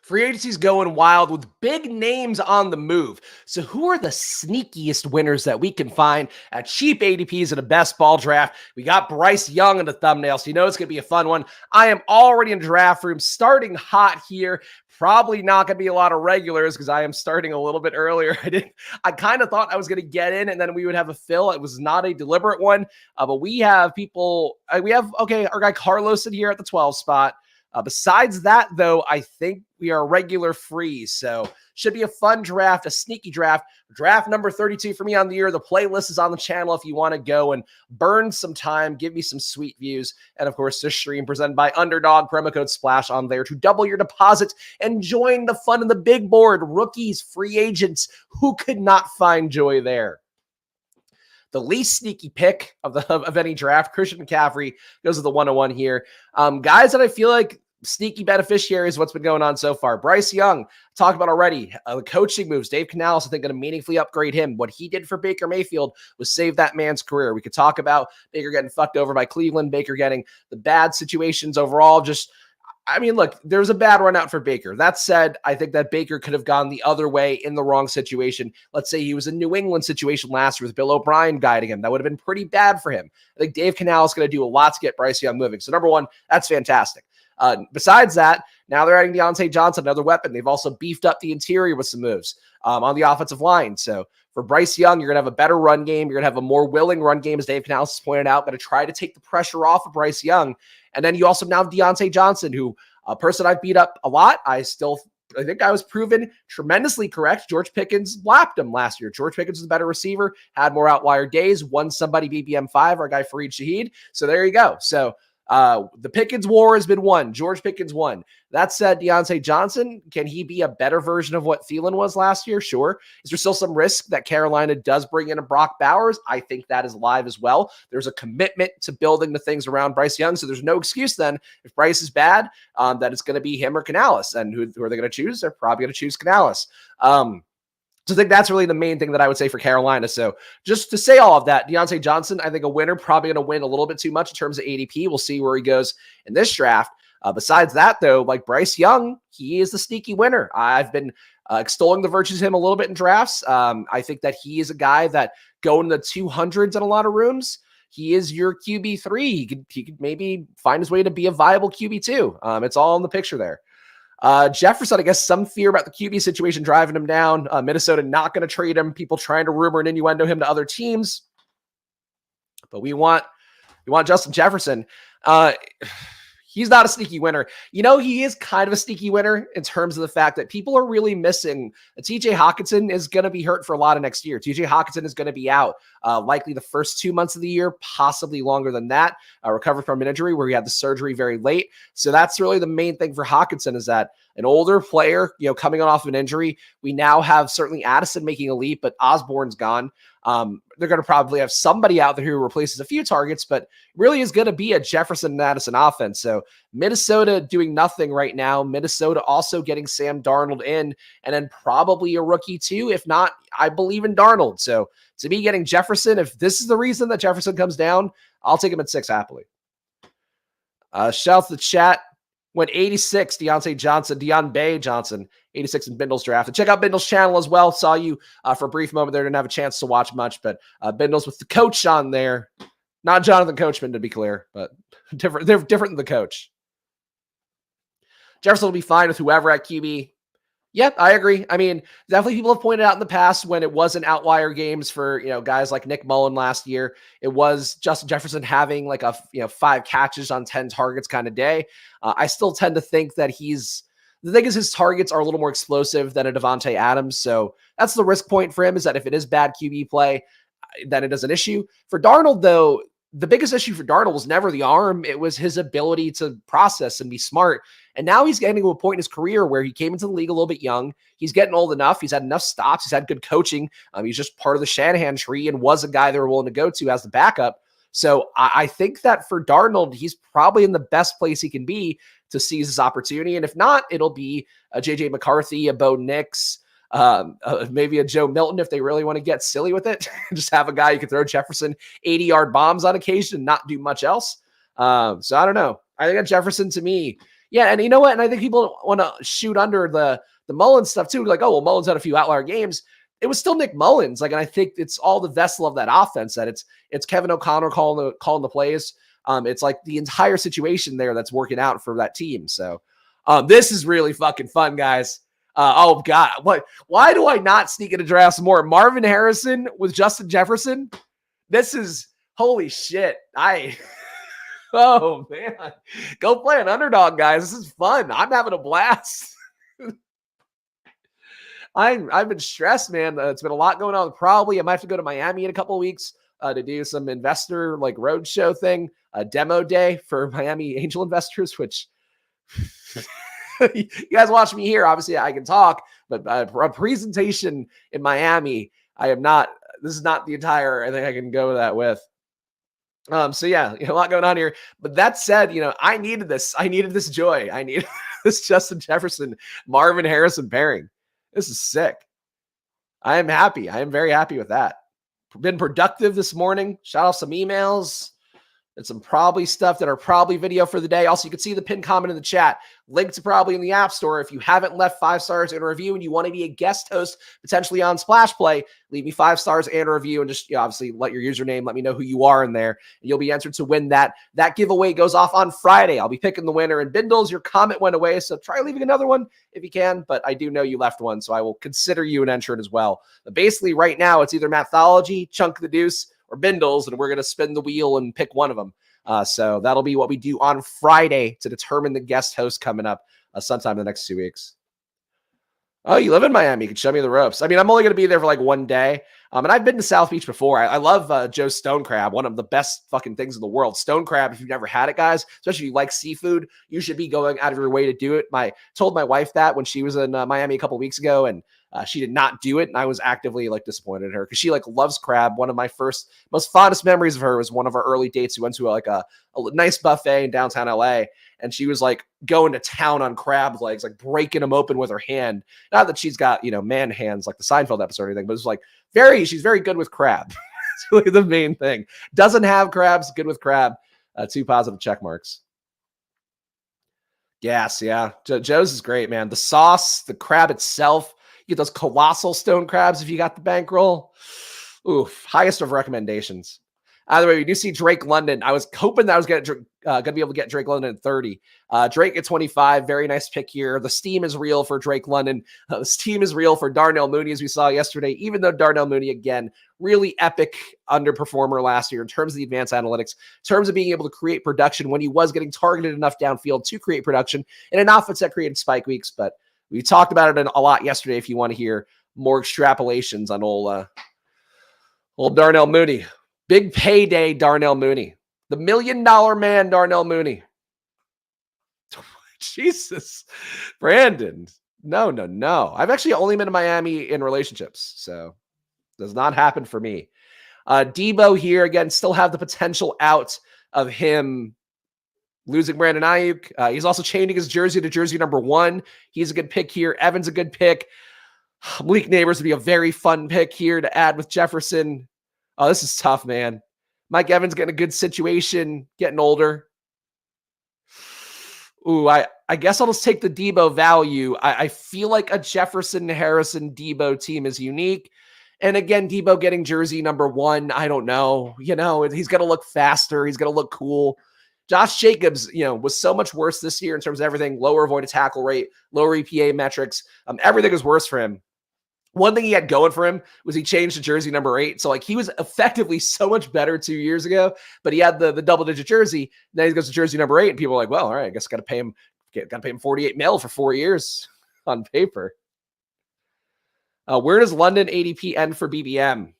Free agency's going wild with big names on the move. So who are the sneakiest winners that we can find at cheap ADPs in a best ball draft? We got Bryce Young in the thumbnail, so you know it's going to be a fun one. I am already in draft room, starting hot here. Probably not going to be a lot of regulars because I am starting a little bit earlier. I kind of thought I was going to get in and then we would have a fill. It was not a deliberate one, but we have people. Our guy Carlos in here at the 12 spot. Besides that, though, I think we are regular free. So should be a fun draft, a sneaky draft. Draft number 32 for me on the year. The playlist is on the channel if you want to go and burn some time, give me some sweet views. And of course, this stream presented by Underdog, promo code SPLASH on there to double your deposit and join the fun of the big board. Rookies, free agents, who could not find joy there? The least sneaky pick of any draft, Christian McCaffrey, goes to the 101 here. Guys that I feel like sneaky beneficiaries, what's been going on so far. Bryce Young, talked about already. The coaching moves. Dave Canales, I think, going to meaningfully upgrade him. What he did for Baker Mayfield was save that man's career. We could talk about Baker getting fucked over by Cleveland, Baker getting the bad situations overall. Look, there's a bad run out for Baker. That said, I think that Baker could have gone the other way in the wrong situation. Let's say he was in New England situation last year with Bill O'Brien guiding him. That would have been pretty bad for him. I think Dave Canales is going to do a lot to get Bryce Young moving. So number one, that's fantastic. Besides that, now they're adding Deontay Johnson, another weapon. They've also beefed up the interior with some moves on the offensive line. So for Bryce Young, you're going to have a better run game. You're going to have a more willing run game, as Dave Canales has pointed out. Going to try to take the pressure off of Bryce Young. And then you also now have Deontay Johnson, who a person I've beat up a lot. I think I was proven tremendously correct. George Pickens lapped him last year. George Pickens is a better receiver, had more outlier days, won somebody BBM5, our guy Fareed Shaheed. So there you go. So the Pickens war has been won. George Pickens won. That said, Deontay Johnson, can he be a better version of what Thielen was last year? Sure. Is there still some risk that Carolina does bring in a Brock Bowers? I think that is live as well. There's a commitment to building the things around Bryce Young, so there's no excuse then if Bryce is bad, that it's going to be him or Canales. And who are they going to choose? They're probably going to choose Canales. So I think that's really the main thing that I would say for Carolina. So just to say all of that, Deontay Johnson, I think a winner, probably going to win a little bit too much in terms of ADP. We'll see where he goes in this draft. Besides that, though, like Bryce Young, he is the sneaky winner. I've been extolling the virtues of him a little bit in drafts. I think that he is a guy that going the 200s in a lot of rooms. He is your QB3. He could maybe find his way to be a viable QB2. It's all in the picture there. Jefferson, I guess some fear about the QB situation driving him down. Minnesota not going to trade him. People trying to rumor and innuendo him to other teams. But we want Justin Jefferson. He's not a sneaky winner. You know, he is kind of a sneaky winner in terms of the fact that people are really missing. TJ Hockenson is going to be hurt for a lot of next year. TJ Hockenson is going to be out likely the first 2 months of the year, possibly longer than that. Recovered from an injury where he had the surgery very late. So that's really the main thing for Hockenson, is that an older player, coming off of an injury. We now have certainly Addison making a leap, but Osborne's gone. They're going to probably have somebody out there who replaces a few targets, but really is going to be a Jefferson and Addison offense. So Minnesota doing nothing right now. Minnesota also getting Sam Darnold in, and then probably a rookie too. If not, I believe in Darnold. So to me, getting Jefferson, if this is the reason that Jefferson comes down, I'll take him at 6 happily. Shout out to the chat. Went 86, Deon Bay Johnson, 86 in Bindle's draft. And check out Bindle's channel as well. Saw you for a brief moment there. Didn't have a chance to watch much, but Bindle's with the coach on there. Not Jonathan Coachman, to be clear, but different. They're different than the coach. Jefferson will be fine with whoever at QB. Yep, I agree. I mean, definitely people have pointed out in the past when it wasn't outlier games for, guys like Nick Mullen last year. It was Justin Jefferson having like a, 5 catches on 10 targets kind of day. I still tend to think that the thing is his targets are a little more explosive than a Devontae Adams. So that's the risk point for him, is that if it is bad QB play, then it is an issue. For Darnold, though, the biggest issue for Darnold was never the arm. It was his ability to process and be smart. And now he's getting to a point in his career where he came into the league a little bit young. He's getting old enough. He's had enough stops. He's had good coaching. He's just part of the Shanahan tree and was a guy they were willing to go to as the backup. So I think that for Darnold, he's probably in the best place he can be to seize his opportunity. And if not, it'll be a JJ McCarthy, a Bo Nix, maybe a Joe Milton if they really want to get silly with it. Just have a guy you can throw Jefferson 80-yard bombs on occasion and not do much else. So I don't know. I think that Jefferson, to me, Yeah, and you know what? And I think people want to shoot under the Mullins stuff too. Like, oh well, Mullins had a few outlier games. It was still Nick Mullins. Like, and I think it's all the vessel of that offense that it's Kevin O'Connor calling the plays. It's like the entire situation there that's working out for that team. So this is really fucking fun, guys. Oh God, why do I not sneak into drafts more? Marvin Harrison with Justin Jefferson. This is holy shit. Oh man, go play an underdog, guys. This is fun. I'm having a blast. I've been stressed, man. It's been a lot going on. Probably I might have to go to Miami in a couple of weeks to do some investor like roadshow thing, a demo day for Miami angel investors. Which you guys watch me here. Obviously, I can talk, but a presentation in Miami, I am not. This is not the entire. I think I can go that with. So yeah, a lot going on here. But that said, I needed this. I needed this joy. I needed this Justin Jefferson, Marvin Harrison pairing. This is sick. I am happy. I am very happy with that. Been productive this morning. Shot off some emails and some probably stuff that are probably video for the day. Also, you can see the pinned comment in the chat. Link to probably in the App Store. If you haven't left 5 stars in a review and you want to be a guest host potentially on Splash Play, leave me 5 stars and a review and just obviously let your username, let me know who you are in there. And you'll be entered to win that. That giveaway goes off on Friday. I'll be picking the winner. And Bindles, your comment went away, so try leaving another one if you can. But I do know you left one, so I will consider you an entrant as well. But basically, right now, it's either Mathology, Chunk the Deuce, or Bindles, and we're going to spin the wheel and pick one of them. So that'll be what we do on Friday to determine the guest host coming up sometime in the next 2 weeks. Oh, you live in Miami. You can show me the ropes. I mean, I'm only going to be there for like one day. And I've been to South Beach before. I love Joe's Stone Crab, one of the best fucking things in the world. Stone Crab, if you've never had it, guys, especially if you like seafood, you should be going out of your way to do it. Told my wife that when she was in Miami a couple of weeks ago, and she did not do it. And I was actively like disappointed in her because she like loves crab. One of my most fondest memories of her was one of our early dates. We went to a nice buffet in downtown LA. And she was like going to town on crab legs, like breaking them open with her hand. Not that she's got, man hands like the Seinfeld episode or anything, but it's like she's very good with crab. It's really the main thing. Doesn't have crabs, good with crab. 2 positive check marks. Yes, yeah. Joe's is great, man. The sauce, the crab itself. You get those colossal stone crabs if you got the bankroll. Oof, highest of recommendations. Either way, we do see Drake London. I was hoping that I was going to be able to get Drake London at 30. Drake at 25. Very nice pick here. The steam is real for Drake London. The steam is real for Darnell Mooney, as we saw yesterday, even though Darnell Mooney, again, really epic underperformer last year in terms of the advanced analytics, in terms of being able to create production when he was getting targeted enough downfield to create production in an offense that created spike weeks. But we talked about it a lot yesterday if you want to hear more extrapolations on old Darnell Mooney. Big payday, Darnell Mooney. The $1 million man, Darnell Mooney. Jesus. Brandon. No. I've actually only been to Miami in relationships, so does not happen for me. Debo here, again, still have the potential out of him losing Brandon Ayuk. He's also changing his jersey to jersey number 1. He's a good pick here. Evan's a good pick. Malik Neighbors would be a very fun pick here to add with Jefferson. Oh, this is tough, man. Mike Evans getting a good situation, getting older. Ooh, I guess I'll just take the Debo value. I feel like a Jefferson, Harrison, Debo team is unique. And again, Debo getting jersey number 1, I don't know. He's going to look faster. He's going to look cool. Josh Jacobs, was so much worse this year in terms of everything. Lower avoided tackle rate, lower EPA metrics. Everything was worse for him. One thing he had going for him was he changed to jersey number 8. So he was effectively so much better 2 years ago, but he had the double-digit jersey. Then he goes to jersey number 8, and people are like, well, all right, I guess got to pay him $48 million for 4 years on paper. Where does London ADP end for BBM?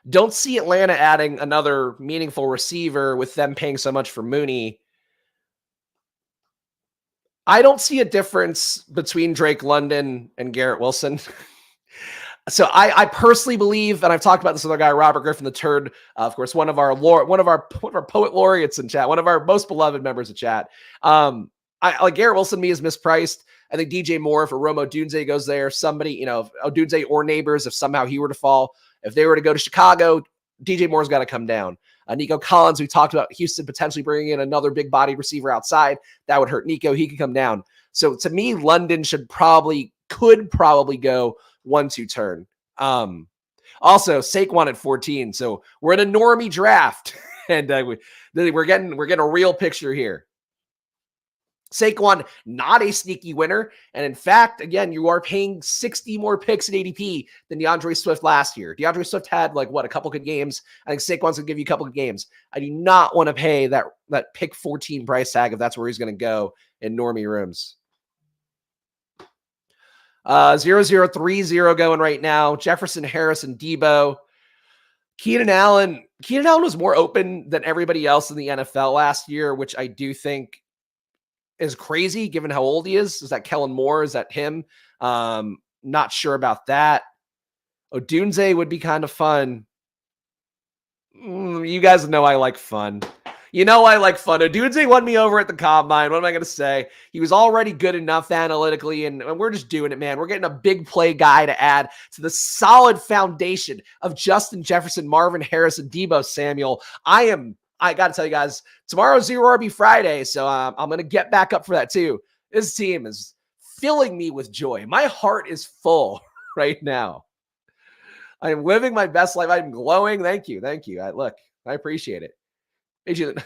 Don't see Atlanta adding another meaningful receiver with them paying so much for Mooney. I don't see a difference between Drake London and Garrett Wilson. So I personally believe, and I've talked about this with our guy Robert Griffin III, of course, one of our poet laureates in chat, one of our most beloved members of chat. I like Garrett Wilson. To me, is mispriced. I think DJ Moore, if Rome Odunze goes there, somebody, Odunze or Neighbors, if somehow he were to fall, if they were to go to Chicago, DJ Moore's got to come down. Nico Collins, we talked about Houston potentially bringing in another big body receiver outside. That would hurt Nico. He could come down. So to me, London could probably go 1-2 turn. Also, Saquon at 14. So we're in a normie draft, and we're getting a real picture here. Saquon, not a sneaky winner. And in fact, again, you are paying 60 more picks at ADP than DeAndre Swift last year. DeAndre Swift had a couple good games. I think Saquon's going to give you a couple of games. I do not want to pay that pick 14 price tag if that's where he's going to go in normie rooms. 0-0-3-0 going right now. Jefferson, Harris, and Debo. Keenan Allen was more open than everybody else in the NFL last year, which I do think is crazy given how old he is. Is that Kellen Moore? Is that him? Not sure about that. Odunze would be kind of fun. You guys know I like fun. Odunze won me over at the combine. What am I going to say? He was already good enough analytically, and we're just doing it, man. We're getting a big play guy to add to the solid foundation of Justin Jefferson, Marvin Harris, and Debo Samuel. I got to tell you guys, tomorrow's Zero RB Friday, so I'm going to get back up for that too. This team is filling me with joy. My heart is full right now. I am living my best life. I'm glowing. Thank you. I appreciate it.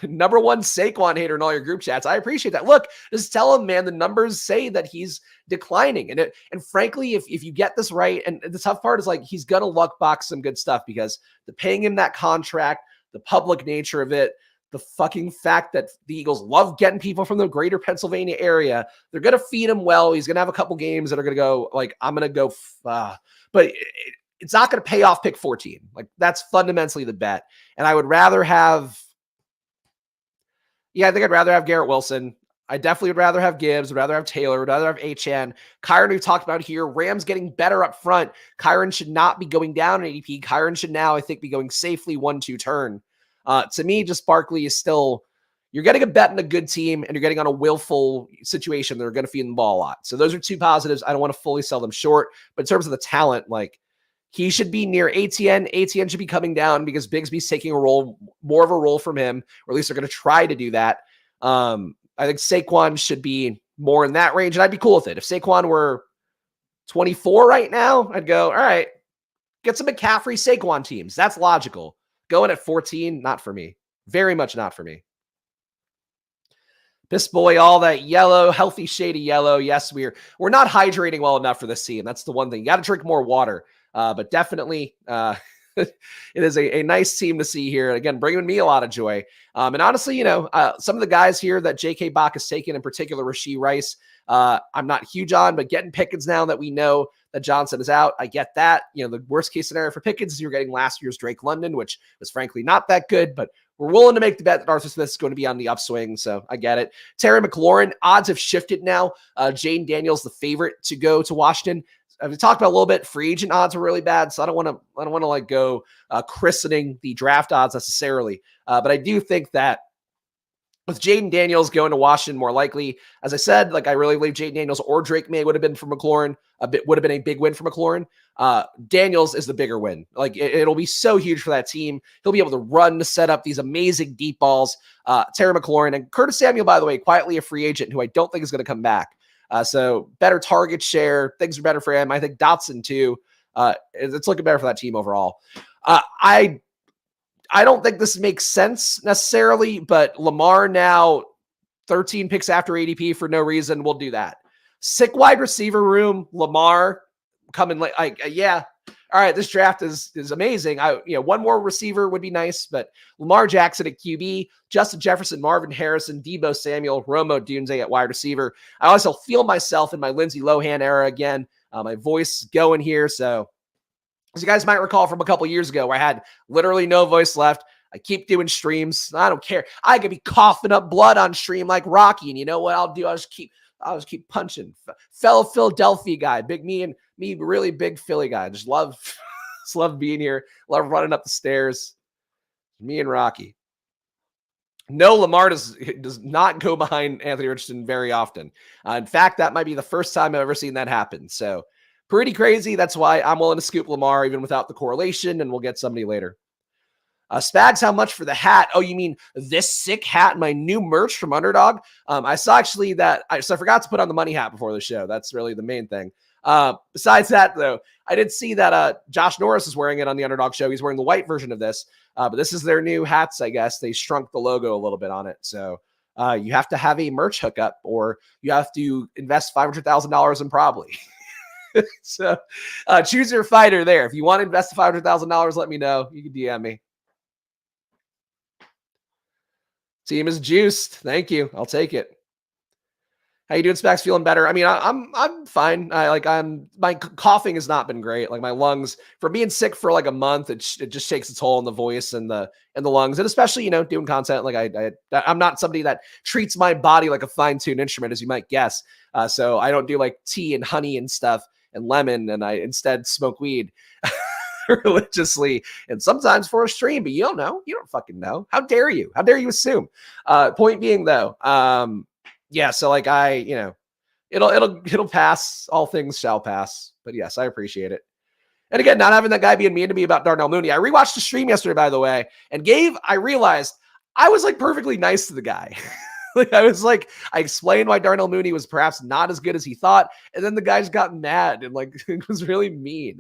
Number one Saquon hater in all your group chats. I appreciate that. Look, just tell him, man, the numbers say that he's declining. And frankly, if you get this right, and the tough part is he's going to luck box some good stuff because the paying him that contract, the public nature of it, the fucking fact that the Eagles love getting people from the greater Pennsylvania area. They're going to feed him well. He's going to have a couple games that are going to go I'm going to go, but it's not going to pay off pick 14. That's fundamentally the bet. And I would rather have, I think I'd rather have Garrett Wilson. I definitely would rather have Gibbs, would rather have Taylor, would rather have HN. Kyron, we've talked about here. Rams getting better up front. Kyron should not be going down in ADP. Kyron should now, I think, be going safely 1-2 turn. To me, just Barkley is still, you're getting a bet in a good team, and you're getting on a willful situation. They're going to feed the ball a lot. So those are two positives. I don't want to fully sell them short. But in terms of the talent, he should be near ATN. ATN should be coming down because Bigsby's taking more of a role from him, or at least they're going to try to do that. I think Saquon should be more in that range, and I'd be cool with it. If Saquon were 24 right now, I'd go, all right, get some McCaffrey Saquon teams. That's logical. Going at 14, not for me. Very much not for me. Piss boy, all that yellow, healthy shade of yellow. Yes, we're not hydrating well enough for this team. That's the one thing. You got to drink more water. But definitely, it is a nice team to see here. Again, bringing me a lot of joy. And honestly, some of the guys here that J.K. Bach has taken, in particular, Rashee Rice, I'm not huge on, but getting Pickens now that we know that Johnson is out, I get that. The worst case scenario for Pickens is you're getting last year's Drake London, which was frankly not that good, but we're willing to make the bet that Arthur Smith is going to be on the upswing, so I get it. Terry McLaurin, odds have shifted now. Jane Daniels, the favorite to go to Washington. I've talked about a little bit. Free agent odds are really bad, so I don't want to go christening the draft odds necessarily. But I do think that with Jaden Daniels going to Washington, more likely, as I said, I really believe Jaden Daniels or Drake May would have been for McLaurin. Would have been a big win for McLaurin. Daniels is the bigger win. It'll be so huge for that team. He'll be able to run to set up these amazing deep balls. Terry McLaurin and Curtis Samuel, by the way, quietly a free agent who I don't think is going to come back. So better target share. Things are better for him. I think Dotson too. It's looking better for that team overall. I don't think this makes sense necessarily, but Lamar now 13 picks after ADP for no reason. We'll do that. Sick wide receiver room. Lamar coming yeah. All right, this draft is amazing. One more receiver would be nice, but Lamar Jackson at QB, Justin Jefferson, Marvin Harrison, Debo Samuel, Romo Dunze at wide receiver. I also feel myself in my Lindsay Lohan era again. My voice going here. So as you guys might recall from a couple years ago where I had literally no voice left, I keep doing streams. I don't care. I could be coughing up blood on stream like Rocky. And you know what I'll do? I'll just keep punching. Fellow Philadelphia guy, me, really big Philly guy. Just love being here. Love running up the stairs. Me and Rocky. No, Lamar does not go behind Anthony Richardson very often. In fact, that might be the first time I've ever seen that happen. So pretty crazy. That's why I'm willing to scoop Lamar even without the correlation, and we'll get somebody later. Spags, how much for the hat? Oh, you mean this sick hat, my new merch from Underdog? I saw actually that, so I forgot to put on the money hat before the show. That's really the main thing. Besides that, though, I did see that Josh Norris is wearing it on the Underdog show. He's wearing the white version of this, but this is their new hats, I guess. They shrunk the logo a little bit on it. So you have to have a merch hookup, or you have to invest $500,000 in probably. So choose your fighter there. If you want to invest $500,000, let me know. You can DM me. Team is juiced. Thank you. I'll take it. How you doing, Spags? Feeling better? I mean, I'm fine. My coughing has not been great. Like my lungs, from being sick for like a month, it just takes its toll on the voice and the lungs, and especially doing content. Like I'm not somebody that treats my body like a fine-tuned instrument, as you might guess. So I don't do like tea and honey and stuff and lemon, and I instead smoke weed religiously and sometimes for a stream. But you don't know. You don't fucking know. How dare you? How dare you assume? Point being, though. Yeah, so like it'll pass. All things shall pass. But yes, I appreciate it. And again, not having that guy being mean to me about Darnell Mooney. I rewatched the stream yesterday, by the way, and I realized I was like perfectly nice to the guy. I explained why Darnell Mooney was perhaps not as good as he thought, and then the guy just got mad and like it was really mean.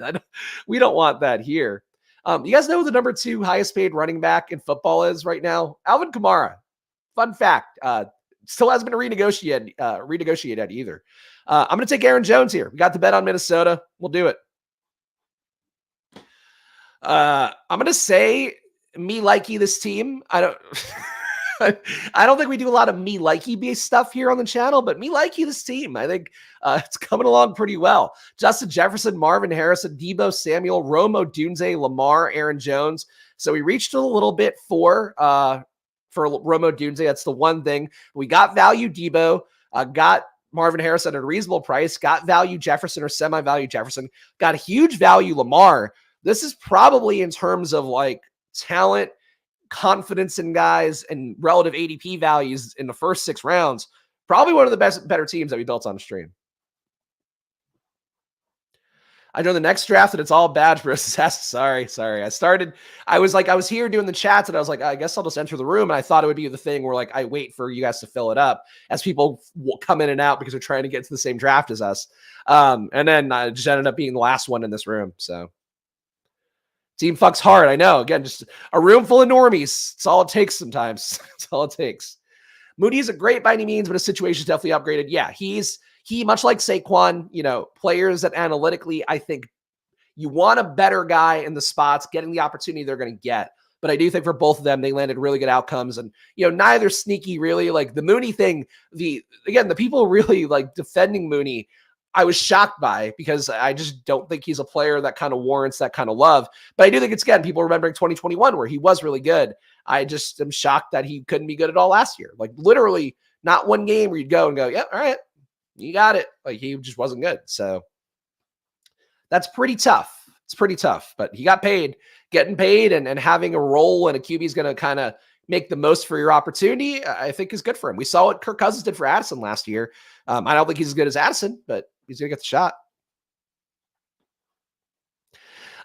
We don't want that here. You guys know who the number 2 highest paid running back in football is right now? Alvin Kamara. Fun fact. Still hasn't been renegotiated either. I'm going to take Aaron Jones here. We got the bet on Minnesota. We'll do it. I'm going to say me likey this team. I don't think we do a lot of me likey based stuff here on the channel, but me likey this team. I think it's coming along pretty well. Justin Jefferson, Marvin Harrison, Deebo Samuel, Rome Odunze, Lamar, Aaron Jones. So we reached a little bit for Rome Odunze. That's the one thing. We got value Deebo, got Marvin Harrison at a reasonable price, got value Jefferson or semi-value Jefferson, got huge value Lamar. This is probably, in terms of like talent, confidence in guys, and relative ADP values in the first 6 rounds, probably one of the better teams that we built on the stream. I know the next draft and it's all badge versus sorry. I was here doing the chats and I was like, I guess I'll just enter the room. And I thought it would be the thing where like, I wait for you guys to fill it up as people come in and out because they're trying to get to the same draft as us. And then I just ended up being the last one in this room. So team fucks hard. I know. Again, just a room full of normies. It's all it takes sometimes. It's all it takes. Moody isn't great by any means, but his situation is definitely upgraded. Yeah, he, much like Saquon, players that analytically, I think you want a better guy in the spots, getting the opportunity they're going to get. But I do think for both of them, they landed really good outcomes. And, neither sneaky really. Like the Mooney thing, the people really like defending Mooney, I was shocked by, because I just don't think he's a player that kind of warrants that kind of love. But I do think it's, again, people remembering 2021 where he was really good. I just am shocked that he couldn't be good at all last year. Like literally not one game where you'd go and go, yeah, all right, you got it. Like he just wasn't good. So that's pretty tough. It's pretty tough, but he got paid. Getting paid and having a role and a QB is going to kind of make the most for your opportunity, I think is good for him. We saw what Kirk Cousins did for Addison last year. I don't think he's as good as Addison, but he's going to get the shot.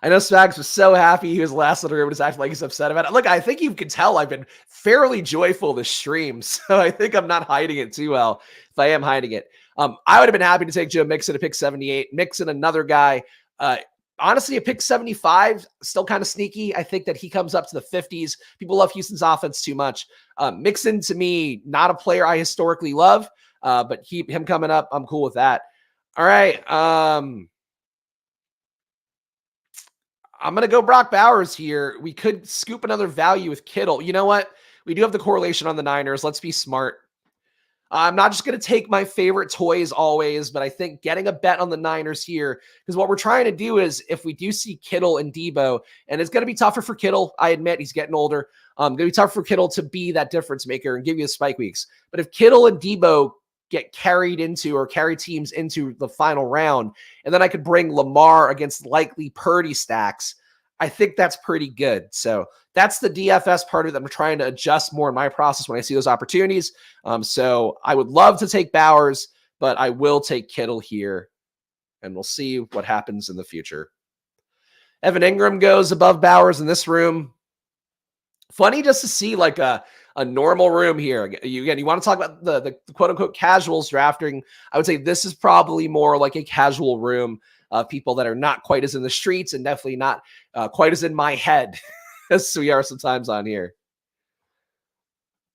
I know Spags was so happy he was last in the room and is acting like he's upset about it. Look, I think you can tell I've been fairly joyful this stream, so I think I'm not hiding it too well if I am hiding it. I would have been happy to take Joe Mixon at pick 78. Mixon, another guy. Honestly, a pick 75, still kind of sneaky. I think that he comes up to the 50s. People love Houston's offense too much. Mixon, to me, not a player I historically love, but him coming up, I'm cool with that. All right. I'm going to go Brock Bowers here. We could scoop another value with Kittle. You know what? We do have the correlation on the Niners. Let's be smart. I'm not just going to take my favorite toys always, but I think getting a bet on the Niners here, because what we're trying to do is if we do see Kittle and Deebo, and it's going to be tougher for Kittle. I admit he's getting older. Going to be tougher for Kittle to be that difference maker and give you the spike weeks. But if Kittle and Deebo get carry teams into the final round, and then I could bring Lamar against likely Purdy stacks, I think that's pretty good. So that's the DFS part of it that I'm trying to adjust more in my process when I see those opportunities. So I would love to take Bowers, but I will take Kittle here, and we'll see what happens in the future. Evan Ingram goes above Bowers in this room. Funny just to see like a normal room here. Again, you want to talk about the quote unquote casuals drafting. I would say this is probably more like a casual room of people that are not quite as in the streets and definitely not quite as in my head as we are sometimes on here.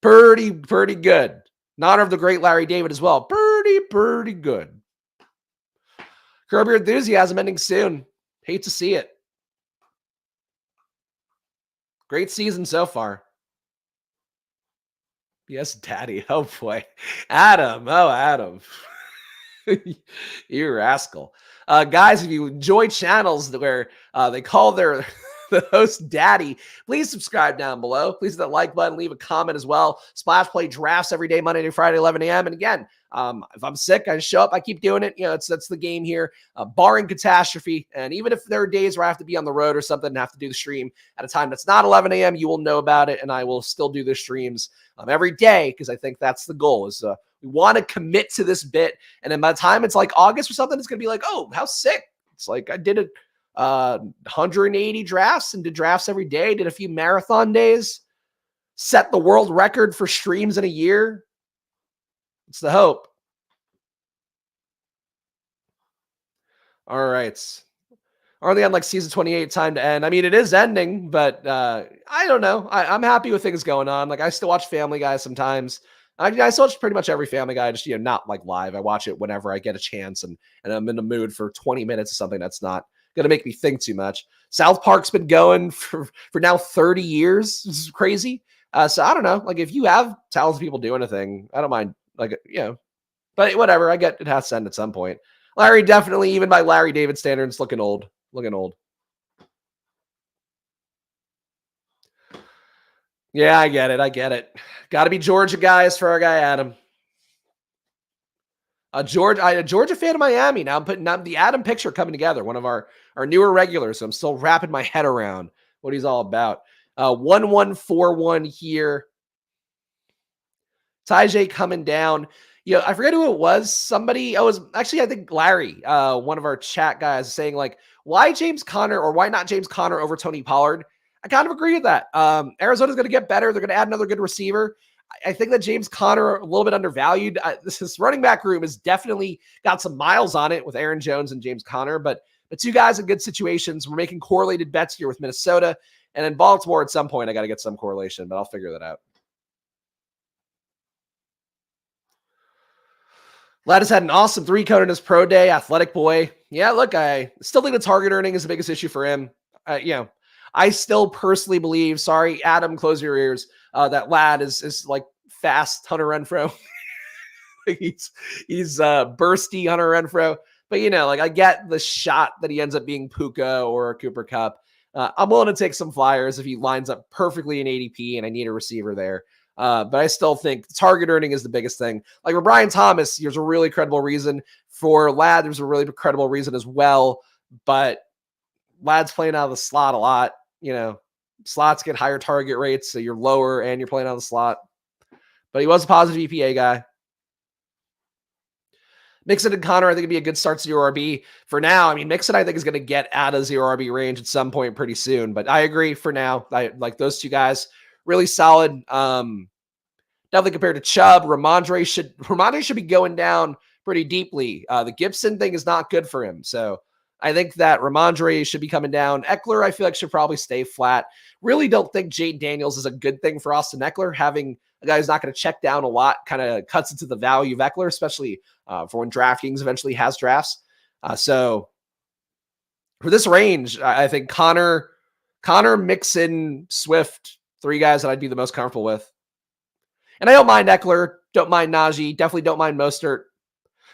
Pretty good. In honor of the great Larry David as well. Pretty good. Curb Your Enthusiasm ending soon. Hate to see it. Great season so far. Yes, Daddy. Oh boy. Adam. Oh, Adam. You rascal. Guys, if you enjoy channels where they call their the host Daddy, please subscribe down below. Please hit that like button, leave a comment as well. Splash Play drafts every day, Monday to Friday, 11 a.m. And again, if I'm sick, I show up, I keep doing it. You know, that's the game here, barring catastrophe. And even if there are days where I have to be on the road or something and have to do the stream at a time that's not 11 a.m., you will know about it. And I will still do the streams every day because I think that's the goal is we want to commit to this bit. And then by the time it's like August or something, it's going to be like, oh, how sick. It's like I did it 180 drafts and did drafts every day, did a few marathon days, set the world record for streams in a year. It's the hope. All right. Are they on like season 28, time to end? I mean, it is ending, but I don't know. I'm happy with things going on. Like I still watch Family Guy sometimes. I still watch pretty much every Family Guy, just, you know, not like live. I watch it whenever I get a chance and I'm in the mood for 20 minutes of something that's not going to make me think too much. South Park's been going for now 30 years. This is crazy. So I don't know. Like if you have talented people do anything, I don't mind. Like, you know, but whatever. I get it has to end at some point. Larry definitely, even by Larry David standards, looking old. Looking old. Yeah, I get it. I get it. Got to be Georgia guys for our guy Adam. A Georgia fan of Miami. Now I'm putting the Adam picture coming together. One of our newer regulars. So I'm still wrapping my head around what he's all about. 1141 here. Tajay coming down. You know, I forget who it was. Somebody, I think Larry, one of our chat guys, saying like, why James Conner or why not James Conner over Tony Pollard? I kind of agree with that. Arizona's going to get better. They're going to add another good receiver. I think that James Conner a little bit undervalued. This running back room has definitely got some miles on it with Aaron Jones and James Conner, but the two guys in good situations. We're making correlated bets here with Minnesota and in Baltimore at some point. I got to get some correlation, but I'll figure that out. Lad has had an awesome 3-cone in his pro day. Athletic boy. Yeah, look, I still think the target earning is the biggest issue for him. You know, I still personally believe, sorry, Adam, close your ears, that Lad is like fast Hunter Renfrow. he's bursty Hunter Renfrow. But, you know, like I get the shot that he ends up being Puka or Cooper Kupp. I'm willing to take some flyers if he lines up perfectly in ADP and I need a receiver there. But I still think target earning is the biggest thing. Like for Brian Thomas, there's a really credible reason. For Lad, there's a really credible reason as well. But Lad's playing out of the slot a lot. You know, slots get higher target rates, so you're lower and you're playing out of the slot. But he was a positive EPA guy. Mixon and Connor, I think, would be a good start to 0 RB. For now, I mean, Mixon, I think, is going to get out of 0 RB range at some point pretty soon. But I agree for now. I like those two guys. Really solid. Definitely compared to Chubb. Ramondre should be going down pretty deeply. The Gibson thing is not good for him. So I think that Ramondre should be coming down. Eckler, I feel like, should probably stay flat. Really don't think Jade Daniels is a good thing for Austin Eckler. Having a guy who's not going to check down a lot kind of cuts into the value of Eckler, especially for when DraftKings eventually has drafts. So for this range, I think Connor, Mixon, Swift, 3 guys that I'd be the most comfortable with. And I don't mind Eckler, don't mind Najee, definitely don't mind Mostert.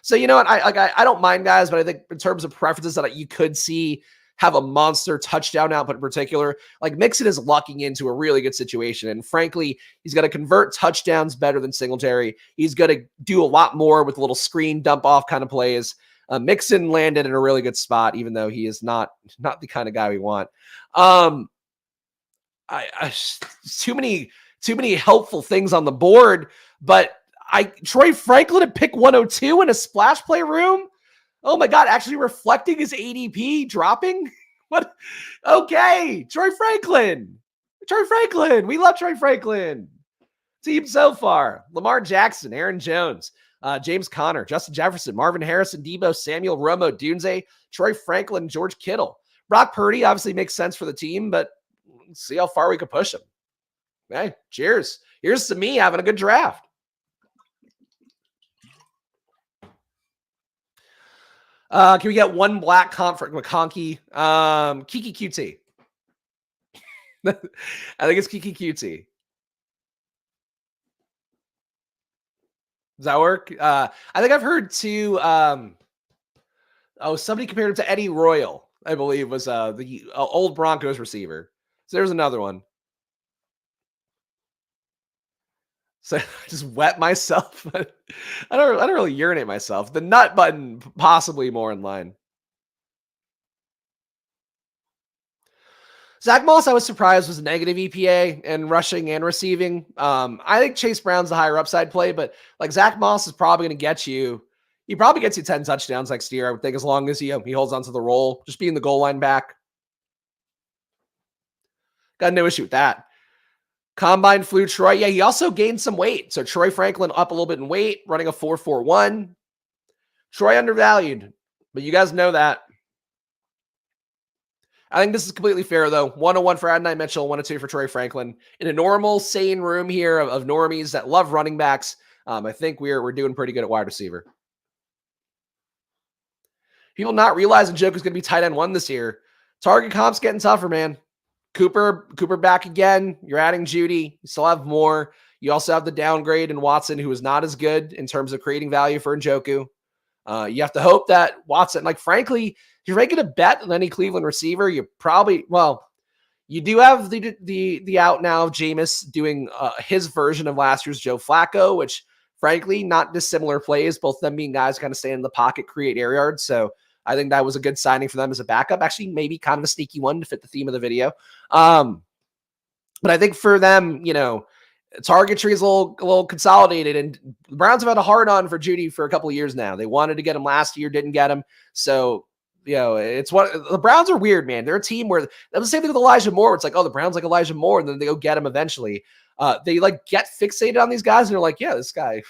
So you know what? I don't mind guys, but I think in terms of preferences that you could see have a monster touchdown output in particular, like Mixon is lucking into a really good situation. And frankly, he's going to convert touchdowns better than Singletary. He's going to do a lot more with little screen dump off kind of plays. Mixon landed in a really good spot, even though he is not the kind of guy we want. Too many helpful things on the board, but Troy Franklin at pick 102 in a splash play room. Oh my God, actually reflecting his ADP dropping? What? Okay, Troy Franklin. Troy Franklin. We love Troy Franklin. Team so far: Lamar Jackson, Aaron Jones, James Conner, Justin Jefferson, Marvin Harrison, Debo Samuel, Romo Dunze, Troy Franklin, George Kittle. Brock Purdy obviously makes sense for the team, but let's see how far we can push him. Hey, cheers. Here's to me having a good draft. Can we get one black comp for McConkey? Kiki QT. I think it's Kiki QT. Does that work? I think I've heard two. Somebody compared him to Eddie Royal, I believe, was the old Broncos receiver. So there's another one. So I just wet myself. I don't really urinate myself. The nut button possibly more in line. Zach Moss, I was surprised, was negative EPA in rushing and receiving. I think Chase Brown's the higher upside play, but like Zach Moss is probably going to get you. He probably gets you 10 touchdowns next year, I would think, as long as he holds on to the role, just being the goal line back. Got no issue with that. Combine flew Troy. Yeah, he also gained some weight. So Troy Franklin up a little bit in weight, running a 4.41. Troy undervalued, but you guys know that. I think this is completely fair, though. 101 for Adonai Mitchell, 102 for Troy Franklin. In a normal, sane room here of normies that love running backs, I think we're doing pretty good at wide receiver. People not realizing Joker's going to be tight end 1 this year. Target comp's getting tougher, man. Cooper back again. You're adding Judy. You still have more. You also have the downgrade in Watson, who is not as good in terms of creating value for Njoku. You have to hope that Watson, like, frankly, if you're making a bet on any Cleveland receiver, you probably, you do have the out now of Jameis doing his version of last year's Joe Flacco, which, frankly, not dissimilar plays, both of them being guys kind of stay in the pocket, create air yards. So I think that was a good signing for them as a backup. Actually, maybe kind of a sneaky one to fit the theme of the video. But I think for them, target tree is a little consolidated, and the Browns have had a hard on for Judy for a couple of years now. They wanted to get him last year, didn't get him. So, it's what the Browns are weird, man. They're a team where that was the same thing with Elijah Moore. It's like, oh, the Browns like Elijah Moore, and then they go get him eventually. They like get fixated on these guys, and they're like, yeah, this guy,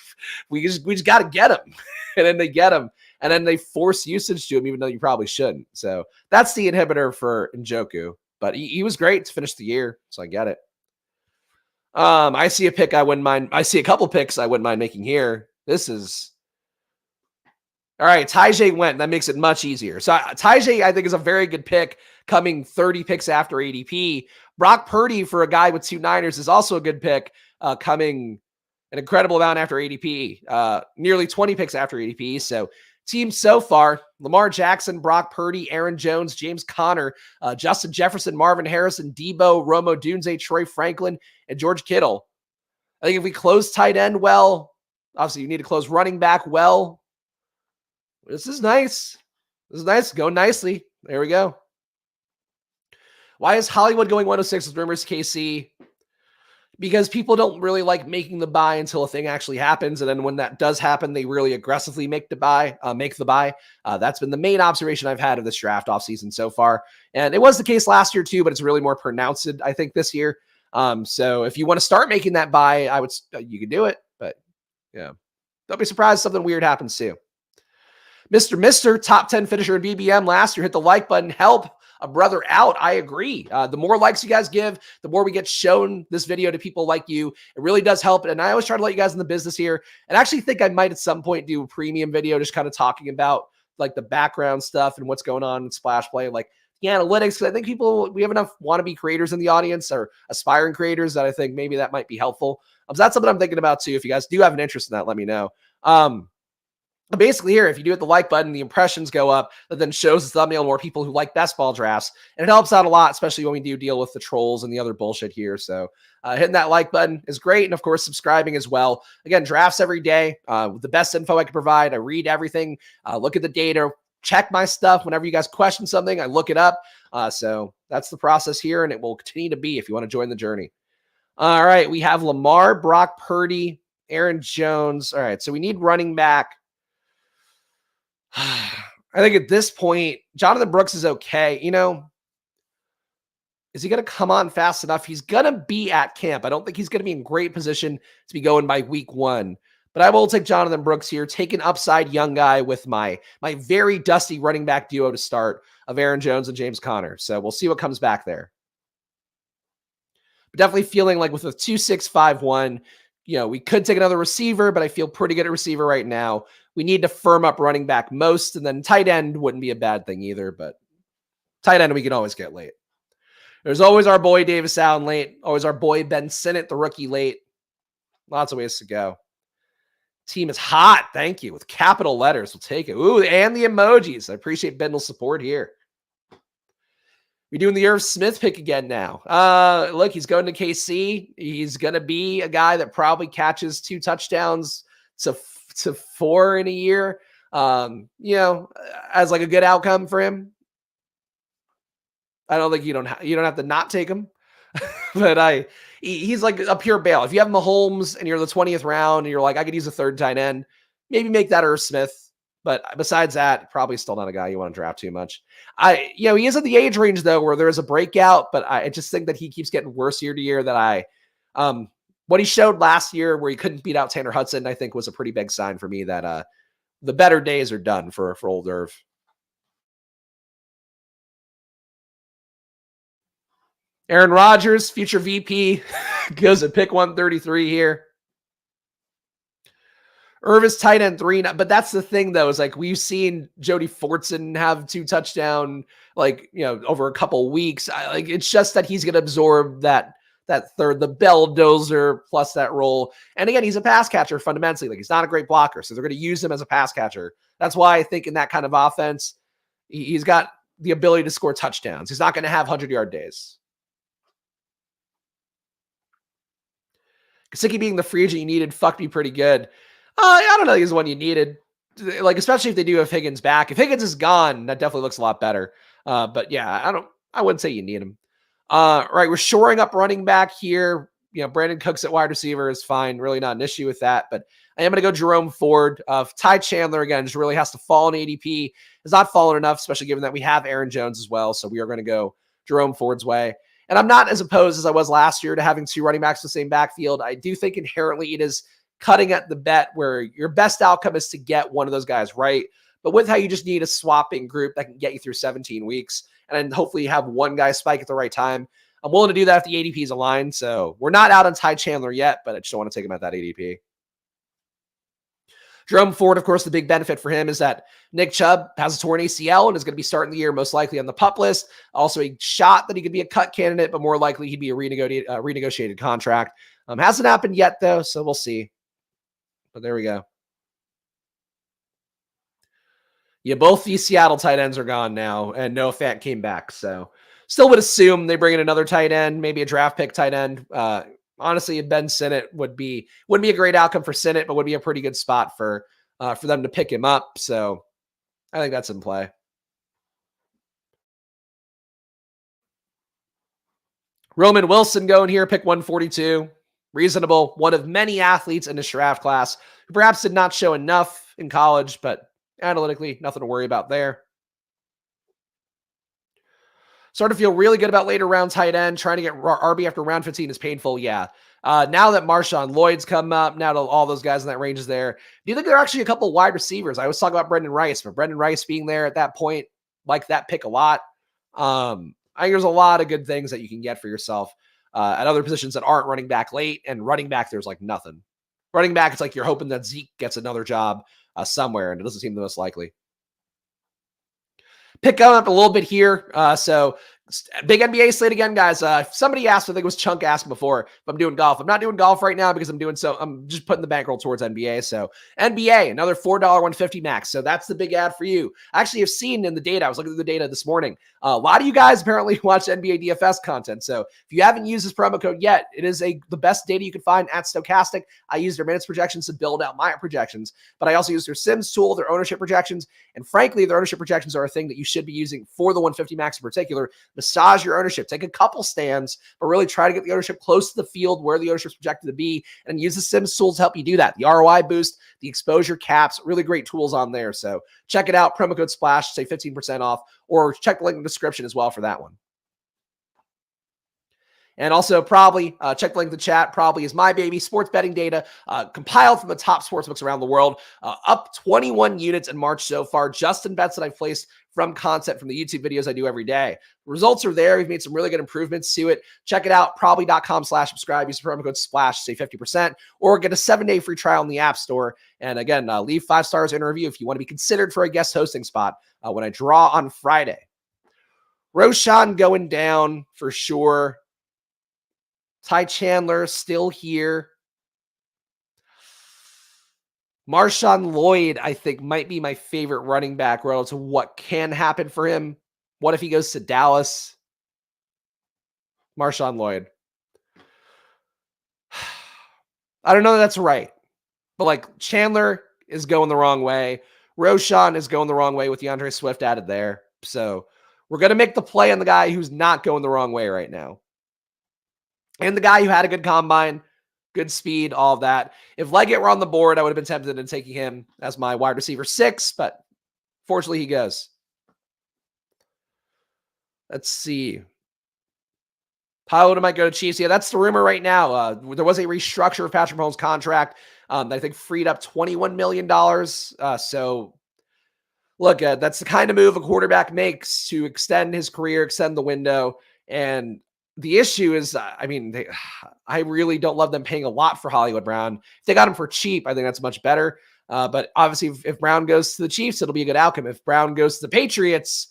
we just got to get him, and then they get him, and then they force usage to him, even though you probably shouldn't. So that's the inhibitor for Njoku. But he was great to finish the year, so I get it. I see a pick I wouldn't mind. I see a couple picks I wouldn't mind making here. This is all right. Tyjae went. That makes it much easier. So Tyjae, I think, is a very good pick, coming 30 picks after ADP. Brock Purdy, for a guy with 2 Niners, is also a good pick, coming an incredible amount after ADP, nearly 20 picks after ADP. So team so far: Lamar Jackson, Brock Purdy, Aaron Jones, James Conner, Justin Jefferson, Marvin Harrison, Debo, Romo Dunze, Troy Franklin, and George Kittle. I think if we close tight end well, obviously you need to close running back well. This is nice. This is nice. Go nicely. There we go. Why is Hollywood going 106 with rumors KC? Because people don't really like making the buy until a thing actually happens. And then when that does happen, they really aggressively make the buy. That's been the main observation I've had of this draft offseason so far. And it was the case last year too, but it's really more pronounced, I think, this year. So if you want to start making that buy, you can do it. But yeah, don't be surprised if something weird happens too. Mr. Top 10 finisher in BBM last year. Hit the like button. Help a brother out. I agree. The more likes you guys give, the more we get shown this video to people like you. It really does help. And I always try to let you guys in the business here. And I actually think I might at some point do a premium video just kind of talking about like the background stuff and what's going on in Splash Play, like the analytics. Because I think we have enough wannabe creators in the audience, or aspiring creators, that I think maybe that might be helpful. So that's something I'm thinking about too. If you guys do have an interest in that, let me know. Basically here, if you do hit the like button, the impressions go up. That then shows the thumbnail more people who like best ball drafts. And it helps out a lot, especially when we do deal with the trolls and the other bullshit here. So hitting that like button is great. And of course, subscribing as well. Again, drafts every day. The best info I can provide. I read everything. Look at the data. Check my stuff. Whenever you guys question something, I look it up. So that's the process here. And it will continue to be if you want to join the journey. All right. We have Lamar, Brock Purdy, Aaron Jones. All right. So we need running back. I think at this point, Jonathan Brooks is okay. Is he going to come on fast enough? He's going to be at camp. I don't think he's going to be in great position to be going by week 1. But I will take Jonathan Brooks here, take an upside young guy with my very dusty running back duo to start of Aaron Jones and James Conner. So we'll see what comes back there. But definitely feeling like with a 2-6-5-1, we could take another receiver, but I feel pretty good at receiver right now. We need to firm up running back most, and then tight end wouldn't be a bad thing either, but tight end we can always get late. There's always our boy Davis Allen late, always our boy Ben Sinnott, the rookie, late. Lots of ways to go. Team is hot, thank you, with capital letters. We'll take it. Ooh, and the emojis. I appreciate Bendel's support here. We're doing the Irv Smith pick again now. Look, he's going to KC. He's going to be a guy that probably catches 2 touchdowns to 4 in a year. As like a good outcome for him. I don't think you don't have to not take him, but he's like a pure bail. If you have Mahomes and you're the 20th round and you're like, I could use a third tight end, maybe make that Irv Smith. But besides that, probably still not a guy you want to draft too much. He is at the age range though, where there is a breakout, but I just think that he keeps getting worse year to year. What he showed last year where he couldn't beat out Tanner Hudson, I think was a pretty big sign for me that the better days are done for old Irv. Aaron Rodgers, future VP, goes at pick 133 here. Irv is tight end 3, but that's the thing though, is like we've seen Jody Fortson have 2 touchdown, over a couple weeks. It's just that he's going to absorb that third, the belldozer plus that role. And again, he's a pass catcher fundamentally. Like he's not a great blocker, so they're going to use him as a pass catcher. That's why I think in that kind of offense, he's got the ability to score touchdowns. He's not going to have 100-yard days. Gesicki being the free agent you needed fucked me pretty good. I don't know. He's the one you needed. Especially if they do have Higgins back. If Higgins is gone, that definitely looks a lot better. But yeah, I wouldn't say you need him. Right. We're shoring up running back here. Brandon Cooks at wide receiver is fine. Really not an issue with that. But I am going to go Jerome Ford. Ty Chandler, again, just really has to fall in ADP. Has not fallen enough, especially given that we have Aaron Jones as well. So we are going to go Jerome Ford's way. And I'm not as opposed as I was last year to having 2 running backs in the same backfield. I do think inherently it is cutting at the bet where your best outcome is to get one of those guys right. But with how you just need a swapping group that can get you through 17 weeks and then hopefully have one guy spike at the right time, I'm willing to do that if the ADP is aligned. So we're not out on Ty Chandler yet, but I just don't want to take him at that ADP. Jerome Ford, of course, the big benefit for him is that Nick Chubb has a torn ACL and is going to be starting the year most likely on the PUP list. Also a shot that he could be a cut candidate, but more likely he'd be a renegotiated contract. Hasn't happened yet, though, so we'll see. But there we go. Yeah, both these Seattle tight ends are gone now, and Noah Fant came back. So still would assume they bring in another tight end, maybe a draft pick tight end. Honestly, Ben Sinnott wouldn't be a great outcome for Sinnott, but would be a pretty good spot for them to pick him up. So I think that's in play. Roman Wilson going here, pick 142. Reasonable. One of many athletes in this draft class who perhaps did not show enough in college, but analytically, nothing to worry about there. Starting to feel really good about later round tight end. Trying to get RB after round 15 is painful. Yeah. Now that Marshawn Lloyd's come up, now that all those guys in that range is there, do you think there are actually a couple of wide receivers? I always talk about Brendan Rice, but Brendan Rice being there at that point, like that pick a lot. I think there's a lot of good things that you can get for yourself at other positions that aren't running back late, and running back, there's like nothing. Running back, it's like you're hoping that Zeke gets another job somewhere, and it doesn't seem the most likely. Pick up a little bit here. So big NBA slate again, guys. Somebody asked, I think it was Chunk asking before, if I'm doing golf. I'm not doing golf right now because I'm just putting the bankroll towards NBA. So NBA, another $4 150 max. So that's the big ad for you. I actually have seen in the data, I was looking at the data this morning, a lot of you guys apparently watch NBA DFS content. So if you haven't used this promo code yet, it is the best data you can find at Stochastic. I use their minutes projections to build out my projections, but I also use their Sims tool, their ownership projections. And frankly, their ownership projections are a thing that you should be using for the 150 max in particular. Massage your ownership, take a couple stands, but really try to get the ownership close to the field where the ownership is projected to be, and use the Sims tools to help you do that. The ROI boost, the exposure caps, really great tools on there. So check it out. Promo code SPLASH, say 15% off, or check the link in the description as well for that one. And also probably check the link in the chat. Probably is my baby sports betting data compiled from the top sportsbooks around the world. Up 21 units in March so far, just in bets that I've placed from content from the YouTube videos I do every day. Results are there. We've made some really good improvements to it. Check it out, probably.com/subscribe. Use the promo code SPLASH, save 50%, or get a 7-day free trial in the App Store. And again, leave 5 stars in a review if you want to be considered for a guest hosting spot when I draw on Friday. Roshan going down for sure. Ty Chandler still here. Marshawn Lloyd, I think, might be my favorite running back relative to what can happen for him. What if he goes to Dallas? Marshawn Lloyd. I don't know that that's right. But like Chandler is going the wrong way. Roshan is going the wrong way with DeAndre Swift added there. So we're going to make the play on the guy who's not going the wrong way right now. And the guy who had a good combine, good speed, all of that. If Leggett were on the board, I would have been tempted in taking him as my wide receiver 6, but fortunately he goes. Let's see. How might go to Chiefs? Yeah, that's the rumor right now. There was a restructure of Patrick Mahomes' contract that I think freed up $21 million. So look, that's the kind of move a quarterback makes to extend his career, extend the window. And the issue is, I really don't love them paying a lot for Hollywood Brown. If they got him for cheap, I think that's much better. But obviously, if Brown goes to the Chiefs, it'll be a good outcome. If Brown goes to the Patriots,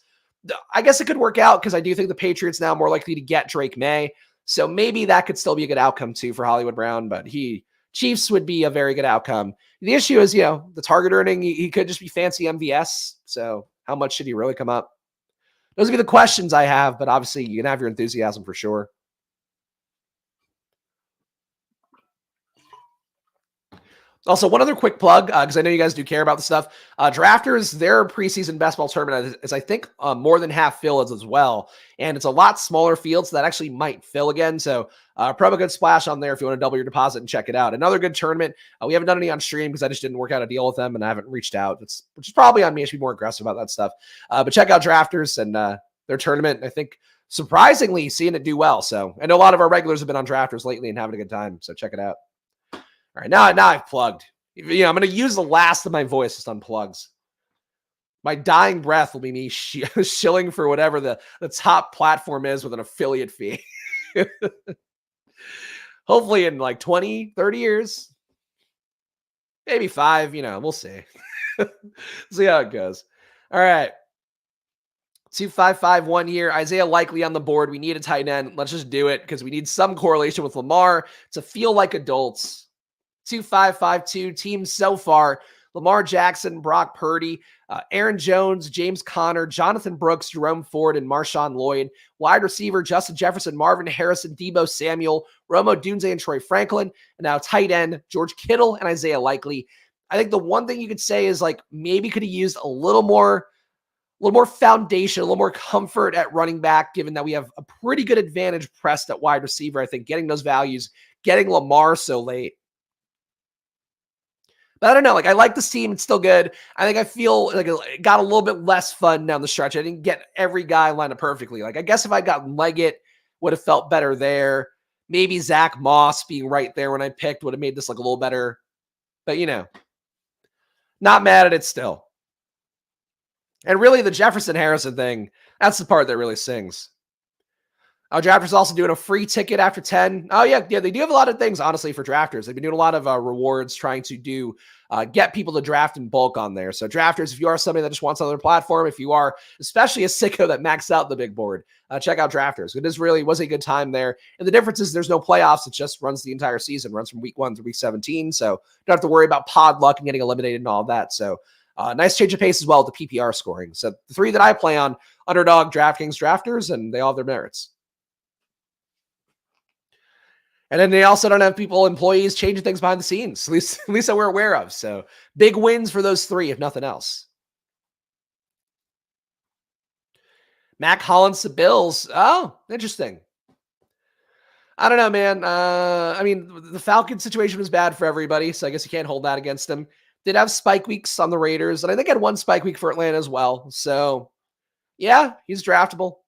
I guess it could work out because I do think the Patriots now are more likely to get Drake May. So maybe that could still be a good outcome too for Hollywood Brown, but Chiefs would be a very good outcome. The issue is, the target earning, he could just be fancy MVS. So how much should he really come up? Those would be the questions I have, but obviously you can have your enthusiasm for sure. Also, one other quick plug, because I know you guys do care about the stuff. Drafters, their preseason basketball tournament is I think, more than half filled as well. And it's a lot smaller field, so that actually might fill again. So promo code SPLASH on there if you want to double your deposit and check it out. Another good tournament. We haven't done any on stream because I just didn't work out a deal with them, and I haven't reached out, which is probably on me. I should be more aggressive about that stuff. But check out Drafters and their tournament. I think, surprisingly, seeing it do well. So I know a lot of our regulars have been on Drafters lately and having a good time. So check it out. All right, now I've plugged. I'm going to use the last of my voice just on plugs. My dying breath will be me shilling for whatever the top platform is with an affiliate fee. Hopefully in like 20, 30 years. Maybe 5, we'll see. See how it goes. All right. 2-5-5-1 here. Isaiah Likely on the board. We need a tight end. Let's just do it because we need some correlation with Lamar to feel like adults. 2-5-5-2 teams so far: Lamar Jackson, Brock Purdy, Aaron Jones, James Conner, Jonathan Brooks, Jerome Ford, and Marshawn Lloyd. Wide receiver: Justin Jefferson, Marvin Harrison, Deebo Samuel, Rome Odunze, and Troy Franklin. And now tight end: George Kittle and Isaiah Likely. I think the one thing you could say is like maybe could have used a little more foundation, a little more comfort at running back, given that we have a pretty good advantage pressed at wide receiver. I think getting those values, getting Lamar so late. But I don't know. Like, I like this team. It's still good. I think I feel like it got a little bit less fun down the stretch. I didn't get every guy lined up perfectly. Like, I guess if I got Leggett, would have felt better there. Maybe Zach Moss being right there when I picked would have made this look a little better. But, not mad at it still. And really, the Jefferson Harrison thing, that's the part that really sings. Drafters also doing a free ticket after 10. Oh, yeah, they do have a lot of things, honestly, for drafters. They've been doing a lot of rewards trying to get people to draft in bulk on there. So drafters, if you are somebody that just wants another platform, if you are especially a sicko that maxed out the big board, check out drafters. It was a good time there. And the difference is there's no playoffs. It just runs the entire season, runs from week 1 to week 17. So you don't have to worry about pod luck and getting eliminated and all that. So nice change of pace as well with the PPR scoring. So the 3 that I play on: Underdog, DraftKings, Drafters, and they all have their merits. And then they also don't have employees changing things behind the scenes, at least that we're aware of. So big wins for those 3, if nothing else. Mac Hollins to Bills. Oh, interesting. I don't know, man. The Falcon situation was bad for everybody, so I guess you can't hold that against them. Did have spike weeks on the Raiders, and I think I had 1 spike week for Atlanta as well. So, yeah, he's draftable.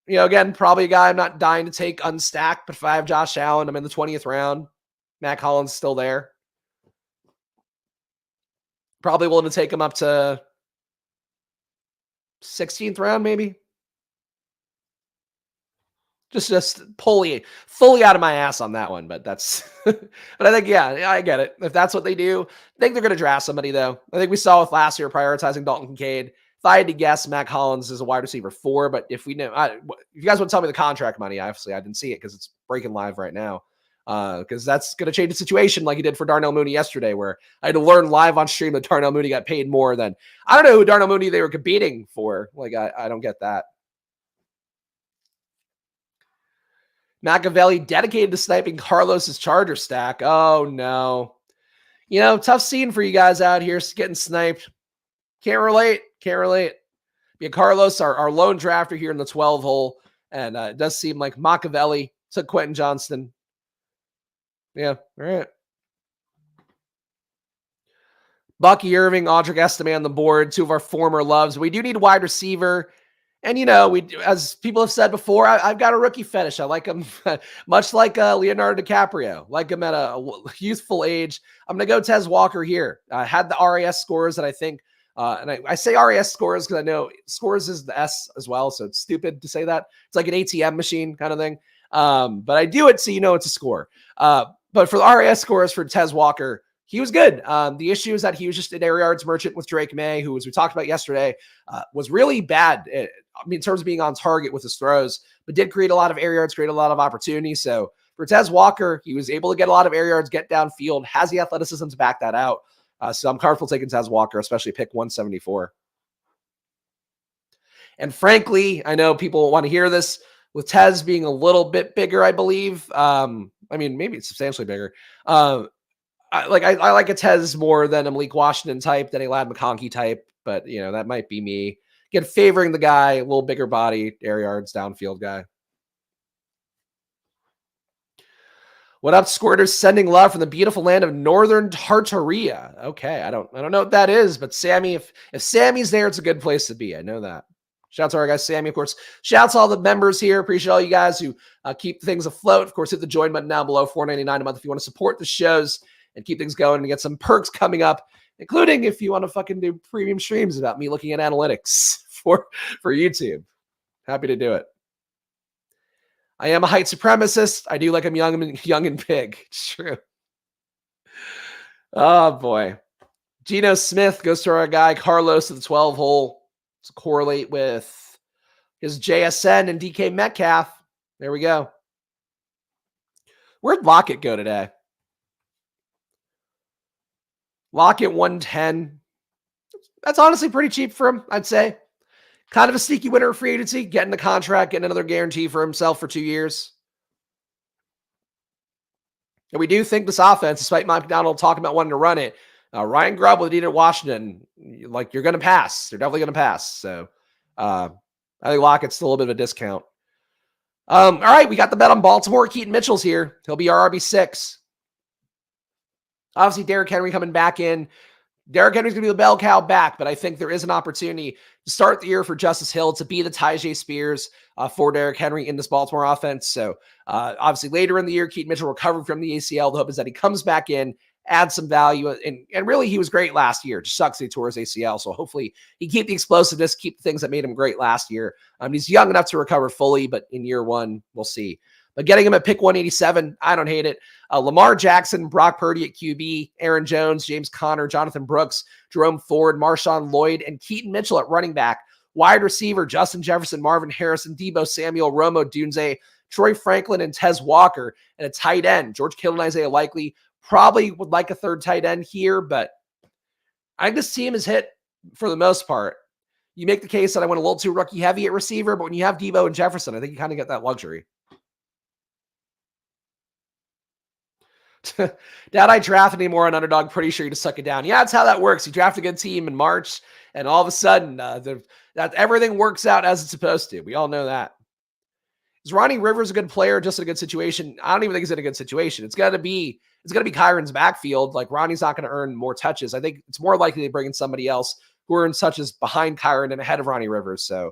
Again, probably a guy I'm not dying to take unstacked, but if I have Josh Allen, I'm in the 20th round. Matt Collins still there. Probably willing to take him up to 16th round, maybe. Just fully out of my ass on that one, but that's, but I think, yeah, I get it. If that's what they do, I think they're going to draft somebody though. I think we saw with last year prioritizing Dalton Kincaid. If I had to guess, Matt Collins is a wide receiver 4, but if we know, if you guys want to tell me the contract money, obviously I didn't see it because it's breaking live right now. Because that's going to change the situation like he did for Darnell Mooney yesterday, where I had to learn live on stream that Darnell Mooney got paid more than, I don't know who Darnell Mooney they were competing for. Like, I don't get that. Machiavelli dedicated to sniping Carlos's Charger stack. Oh, no. Tough scene for you guys out here getting sniped. Can't relate. Yeah, Carlos, our lone drafter here in the 12 hole. And it does seem like Machiavelli took Quentin Johnston. Yeah, all right. Bucky Irving, Audric Estime on the board, 2 of our former loves. We do need a wide receiver. And, we, as people have said before, I've got a rookie fetish. I like him much like Leonardo DiCaprio, like him at a youthful age. I'm going to go Tez Walker here. I had the RAS scores that I think, and I say RAS scores because I know scores is the S as well. So it's stupid to say that. It's like an ATM machine kind of thing. But I do it so it's a score. But for the RAS scores for Tez Walker, he was good. The issue is that he was just an air yards merchant with Drake May, who, as we talked about yesterday, was really bad in terms of being on target with his throws, but did create a lot of air yards, create a lot of opportunities. So for Tez Walker, he was able to get a lot of air yards, get downfield, has the athleticism to back that out. So I'm comfortable taking Tez Walker, especially pick 174. And frankly, I know people want to hear this, with Tez being a little bit bigger, I believe. Maybe it's substantially bigger. I like a Tez more than a Malik Washington type, than a Ladd McConkey type, but that might be me. Again, favoring the guy, a little bigger body, air yards, downfield guy. What up, Squirters? Sending love from the beautiful land of Northern Tartaria. Okay, I don't know what that is, but Sammy, if Sammy's there, it's a good place to be. I know that. Shouts to our guy Sammy, of course. Shouts to all the members here. Appreciate all you guys who keep things afloat. Of course, hit the join button down below, $4.99 a month if you want to support the shows and keep things going and get some perks coming up, including if you want to fucking do premium streams about me looking at analytics for YouTube. Happy to do it. I am a height supremacist. I do like him young and big. It's true. Oh, boy. Geno Smith goes to our guy Carlos at the 12 hole to correlate with his JSN and DK Metcalf. There we go. Where'd Lockett go today? Lockett 110. That's honestly pretty cheap for him, I'd say. Kind of a sneaky winner of free agency, getting the contract, getting another guarantee for himself for 2 years. And we do think this offense, despite Mike McDonald talking about wanting to run it, Ryan Grubb with Dean Washington, like, you're going to pass. They're definitely going to pass. So I think Lockett's still a little bit of a discount. All right, we got the bet on Baltimore. Keaton Mitchell's here. He'll be our RB6. Obviously, Derrick Henry coming back in. Derrick Henry's going to be the bell cow back, but I think there is an opportunity to start the year for Justice Hill to be the Tyjae Spears for Derrick Henry in this Baltimore offense. So obviously later in the year, Keaton Mitchell recovered from the ACL. The hope is that he comes back in, adds some value, and really he was great last year. Just sucks that he tore his ACL. So hopefully he keep the explosiveness, keep the things that made him great last year. He's young enough to recover fully, but in year one, we'll see. But getting him at pick 187, I don't hate it. Lamar Jackson, Brock Purdy at QB, Aaron Jones, James Conner, Jonathan Brooks, Jerome Ford, Marshawn Lloyd, and Keaton Mitchell at running back. Wide receiver, Justin Jefferson, Marvin Harrison, Deebo Samuel, Romo Dunze, Troy Franklin, and Tez Walker. And a tight end, George Kittle and Isaiah Likely. Probably would like a third tight end here, but I think this team is hit for the most part. You make the case that I went a little too rookie heavy at receiver, but when you have Deebo and Jefferson, I think you kind of get that luxury. Dad, I drafted anymore on Underdog. Pretty sure you just suck it down. Yeah, that's how that works. You draft a good team in March, and all of a sudden, that everything works out as it's supposed to. We all know that. Is Ronnie Rivers a good player, just in a good situation? I don't even think he's in a good situation. It's gonna be Kyron's backfield. Like, Ronnie's not going to earn more touches. I think it's more likely they bring in somebody else who earns touches behind Kyron and ahead of Ronnie Rivers. So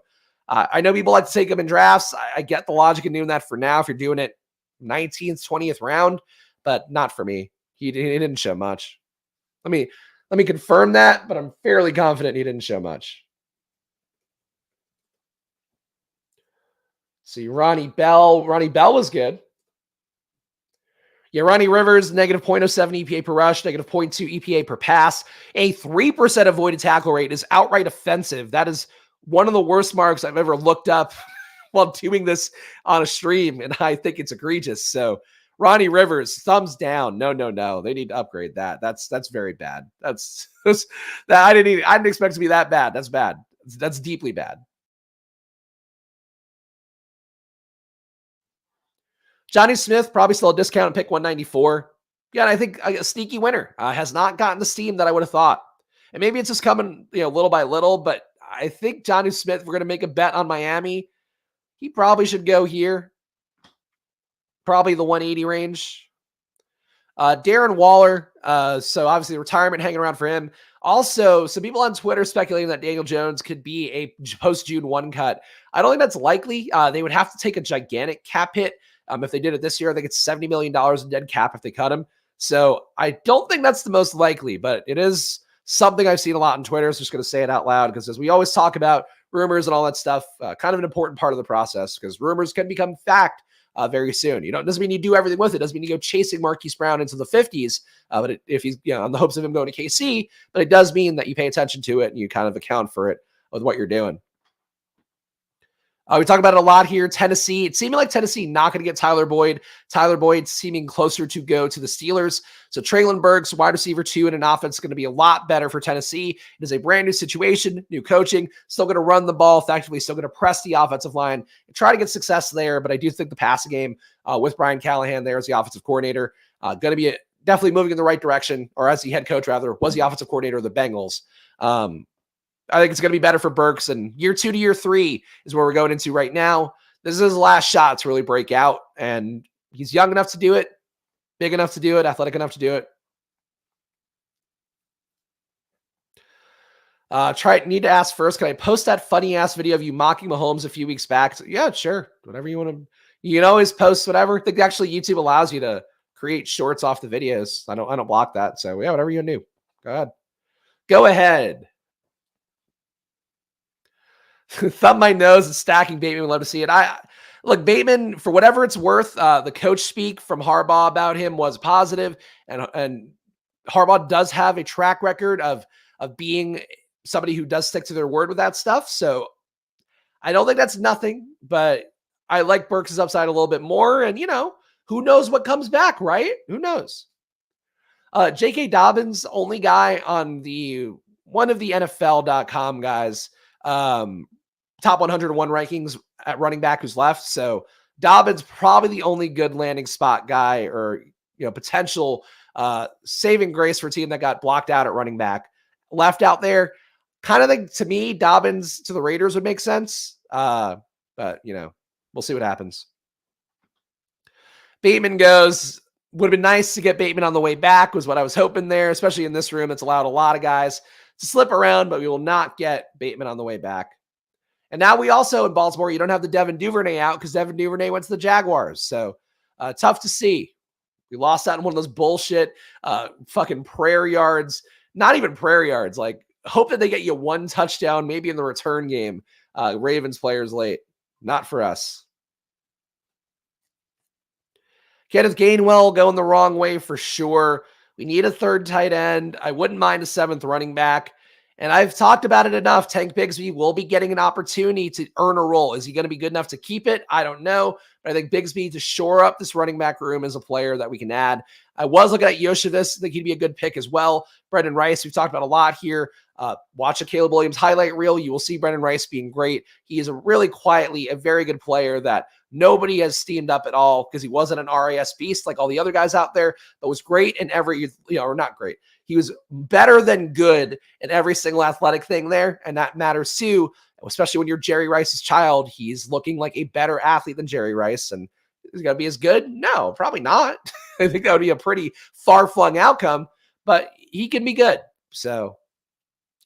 I know people like to take him in drafts. I get the logic in doing that for now if you're doing it 19th, 20th round, but not for me. He didn't show much. Let me confirm that, but I'm fairly confident he didn't show much. See, Ronnie Bell. Ronnie Bell was good. Yeah, Ronnie Rivers, negative 0.07 EPA per rush, negative 0.2 EPA per pass. A 3% avoided tackle rate is outright offensive. That is one of the worst marks I've ever looked up while doing this on a stream, and I think it's egregious. So Ronnie Rivers, thumbs down. No. They need to upgrade that. That's very bad. That's that I didn't expect it to be that bad. That's bad. That's deeply bad. Johnny Smith, probably still a discount and pick 194. Yeah, and I think a sneaky winner. Has not gotten the steam that I would have thought. And maybe it's just coming, little by little, but I think Johnny Smith, we're going to make a bet on Miami. He probably should go here. Probably the 180 range. Darren Waller. So obviously retirement hanging around for him. Also, some people on Twitter speculating that Daniel Jones could be a post-June 1 cut. I don't think that's likely. They would have to take a gigantic cap hit. If they did it this year, I think it's $70 million in dead cap if they cut him. So I don't think that's the most likely, but it is something I've seen a lot on Twitter. So I'm just going to say it out loud because as we always talk about rumors and all that stuff, kind of an important part of the process because rumors can become fact very soon. It doesn't mean you do everything with it. It doesn't mean you go chasing Marquise Brown into the 50s, but if he's on the hopes of him going to KC, but it does mean that you pay attention to it and you kind of account for it with what you're doing. We talk about it a lot here. Tennessee. It's seeming like Tennessee not going to get Tyler Boyd. Tyler Boyd seeming closer to go to the Steelers. So Traylon Burks, wide receiver 2 in an offense, is going to be a lot better for Tennessee. It is a brand new situation, new coaching, still going to run the ball effectively, still going to press the offensive line and try to get success there. But I do think the passing game with Brian Callahan there as the offensive coordinator, going to be definitely moving in the right direction, or as the head coach, rather, was the offensive coordinator of the Bengals. I think it's going to be better for Burks, and year 2 to year 3 is where we're going into right now. This is his last shot to really break out, and he's young enough to do it, big enough to do it, athletic enough to do it. Need to ask first, can I post that funny ass video of you mocking Mahomes a few weeks back? So, yeah, sure. Whatever you want to, you can always post whatever. I think actually YouTube allows you to create shorts off the videos. I don't block that. So yeah, whatever you want to do. Go ahead. Go ahead. Thumb my nose and stacking Bateman. Would love to see it. Look, Bateman, for whatever it's worth, the coach speak from Harbaugh about him was positive, and Harbaugh does have a track record of being somebody who does stick to their word with that stuff. So I don't think that's nothing, but I like Burks' upside a little bit more. And who knows what comes back, right? Who knows? J.K. Dobbins, only guy on one of the NFL.com guys. Top 101 rankings at running back who's left. So Dobbins probably the only good landing spot guy or, potential saving grace for a team that got blocked out at running back left out there. Kind of think to me, Dobbins to the Raiders would make sense. But we'll see what happens. Bateman goes, would have been nice to get Bateman on the way back was what I was hoping there, especially in this room. It's allowed a lot of guys to slip around, but we will not get Bateman on the way back. And now we also in Baltimore, you don't have the Devin Duvernay out because Devin Duvernay went to the Jaguars. So tough to see. We lost out in one of those bullshit fucking prayer yards. Not even prayer yards. Like, hope that they get you one touchdown, maybe in the return game. Ravens players late. Not for us. Kenneth Gainwell going the wrong way for sure. We need a third tight end. I wouldn't mind a 7th running back. And I've talked about it enough. Tank Bigsby will be getting an opportunity to earn a role. Is he going to be good enough to keep it? I don't know. But I think Bigsby, to shore up this running back room, is a player that we can add. I was looking at Yoshivis. I think he'd be a good pick as well. Brendan Rice, we've talked about a lot here. Watch a Caleb Williams highlight reel. You will see Brendan Rice being great. He is really quietly a very good player that nobody has steamed up at all because he wasn't an RAS beast like all the other guys out there, but was great in every, or not great. He was better than good in every single athletic thing there, and that matters too, especially when you're Jerry Rice's child. He's looking like a better athlete than Jerry Rice, and is he going to be as good? No, probably not. I think that would be a pretty far-flung outcome, but he can be good. So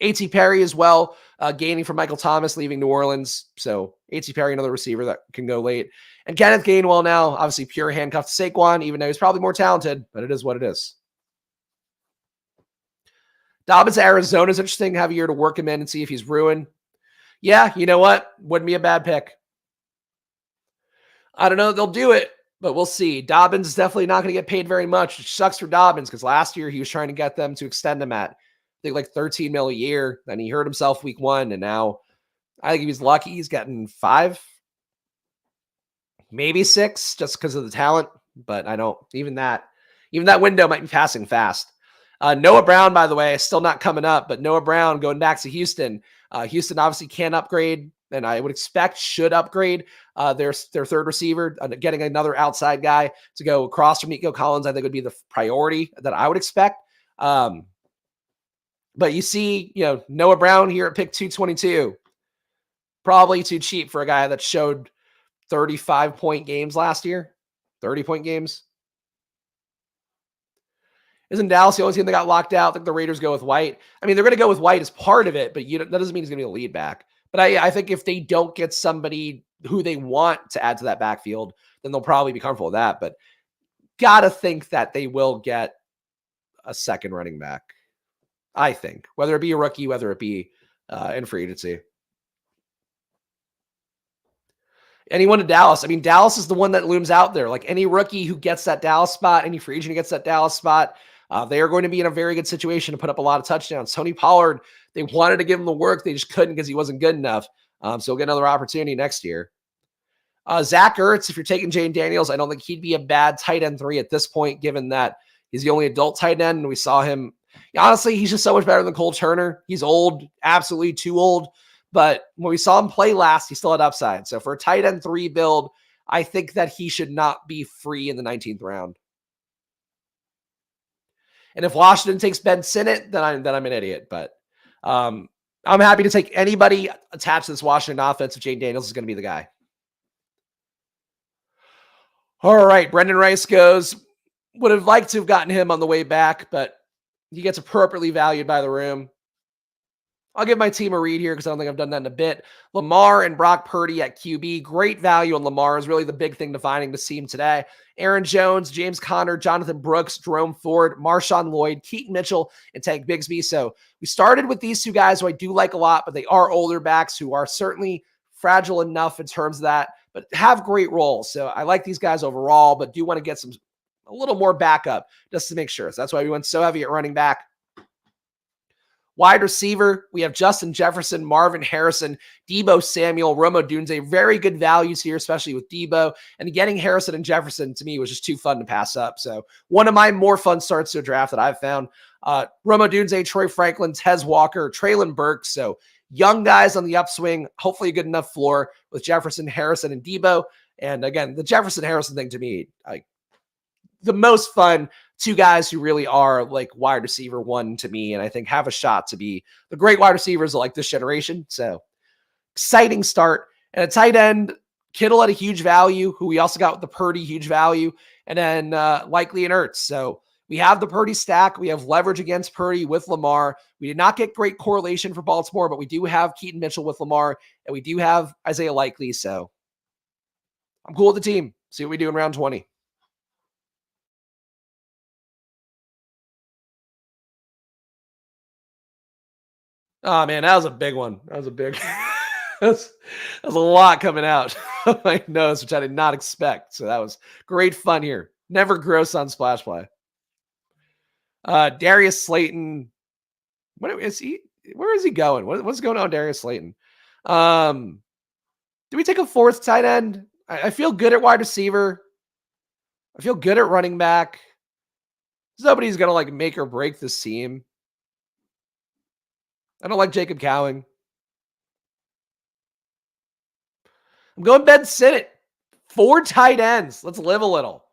A.T. Perry as well, gaining from Michael Thomas, leaving New Orleans. So A.T. Perry, another receiver that can go late. And Kenneth Gainwell now, obviously pure handcuff to Saquon, even though he's probably more talented, but it is what it is. Dobbins, Arizona is interesting. Have a year to work him in and see if he's ruined. Yeah, you know what? Wouldn't be a bad pick. I don't know. They'll do it, but we'll see. Dobbins is definitely not going to get paid very much, which sucks for Dobbins because last year he was trying to get them to extend him at, I think, like 13 mil a year. Then he hurt himself week 1, and now I think if he's lucky, he's getting 5, maybe 6, just because of the talent. But I don't even that window might be passing fast. Noah Brown, by the way, is still not coming up, but Noah Brown going back to Houston. Houston obviously can upgrade, and I would expect should upgrade their third receiver. Getting another outside guy to go across from Nico Collins, I think would be the priority that I would expect. But you see, Noah Brown here at pick 222, probably too cheap for a guy that showed 35-point games last year, 30-point games. Isn't Dallas the only team that got locked out? I think the Raiders go with White. I mean, they're going to go with White as part of it, but that doesn't mean he's going to be a lead back. But I think if they don't get somebody who they want to add to that backfield, then they'll probably be comfortable with that. But got to think that they will get a second running back, I think, whether it be a rookie, whether it be in free agency. Anyone in Dallas. I mean, Dallas is the one that looms out there. Like any rookie who gets that Dallas spot, any free agent who gets that Dallas spot, they are going to be in a very good situation to put up a lot of touchdowns. Tony Pollard, they wanted to give him the work. They just couldn't because he wasn't good enough. So he'll get another opportunity next year. Zach Ertz, if you're taking Jane Daniels, I don't think he'd be a bad tight end 3 at this point, given that he's the only adult tight end. And we saw him. Honestly, he's just so much better than Cole Turner. He's old, absolutely too old. But when we saw him play last, he still had upside. So for a tight end 3 build, I think that he should not be free in the 19th round. And if Washington takes Ben Sinnott, then I'm an idiot. But I'm happy to take anybody attached to this Washington offense if Jane Daniels is going to be the guy. All right, Brendan Rice goes. Would have liked to have gotten him on the way back, but he gets appropriately valued by the room. I'll give my team a read here because I don't think I've done that in a bit. Lamar and Brock Purdy at QB. Great value on Lamar is really the big thing defining the team today. Aaron Jones, James Conner, Jonathan Brooks, Jerome Ford, Marshawn Lloyd, Keaton Mitchell, and Tank Bigsby. So we started with these 2 guys who I do like a lot, but they are older backs who are certainly fragile enough in terms of that, but have great roles. So I like these guys overall, but do want to get a little more backup just to make sure. So that's why we went so heavy at running back. Wide receiver, we have Justin Jefferson, Marvin Harrison, Deebo Samuel, Rome Odunze. Very good values here, especially with Deebo. And getting Harrison and Jefferson, to me, was just too fun to pass up. So one of my more fun starts to a draft that I've found. Rome Odunze, Troy Franklin, Tez Walker, Traylon Burks. So young guys on the upswing, hopefully a good enough floor with Jefferson, Harrison, and Deebo. And again, the Jefferson-Harrison thing to me, the most fun 2 guys who really are like wide receiver 1 to me, and I think have a shot to be the great wide receivers of like this generation. So exciting start. And a tight end, Kittle at a huge value, who we also got with the Purdy, huge value, and then likely an Ertz. So we have the Purdy stack. We have leverage against Purdy with Lamar. We did not get great correlation for Baltimore, but we do have Keaton Mitchell with Lamar, and we do have Isaiah Likely. So I'm cool with the team. See what we do in round 20. Oh, man, that was a big one. That was a big that's a lot coming out of my nose, which I did not expect. So that was great fun here. Never gross on Splash Play. Darius Slayton. Where is he going? What's going on, Darius Slayton? Do we take a 4th tight end? I feel good at wide receiver. I feel good at running back. Nobody's going to like make or break this team. I don't like Jacob Cowing. I'm going Ben Sinnott. 4 tight ends. Let's live a little.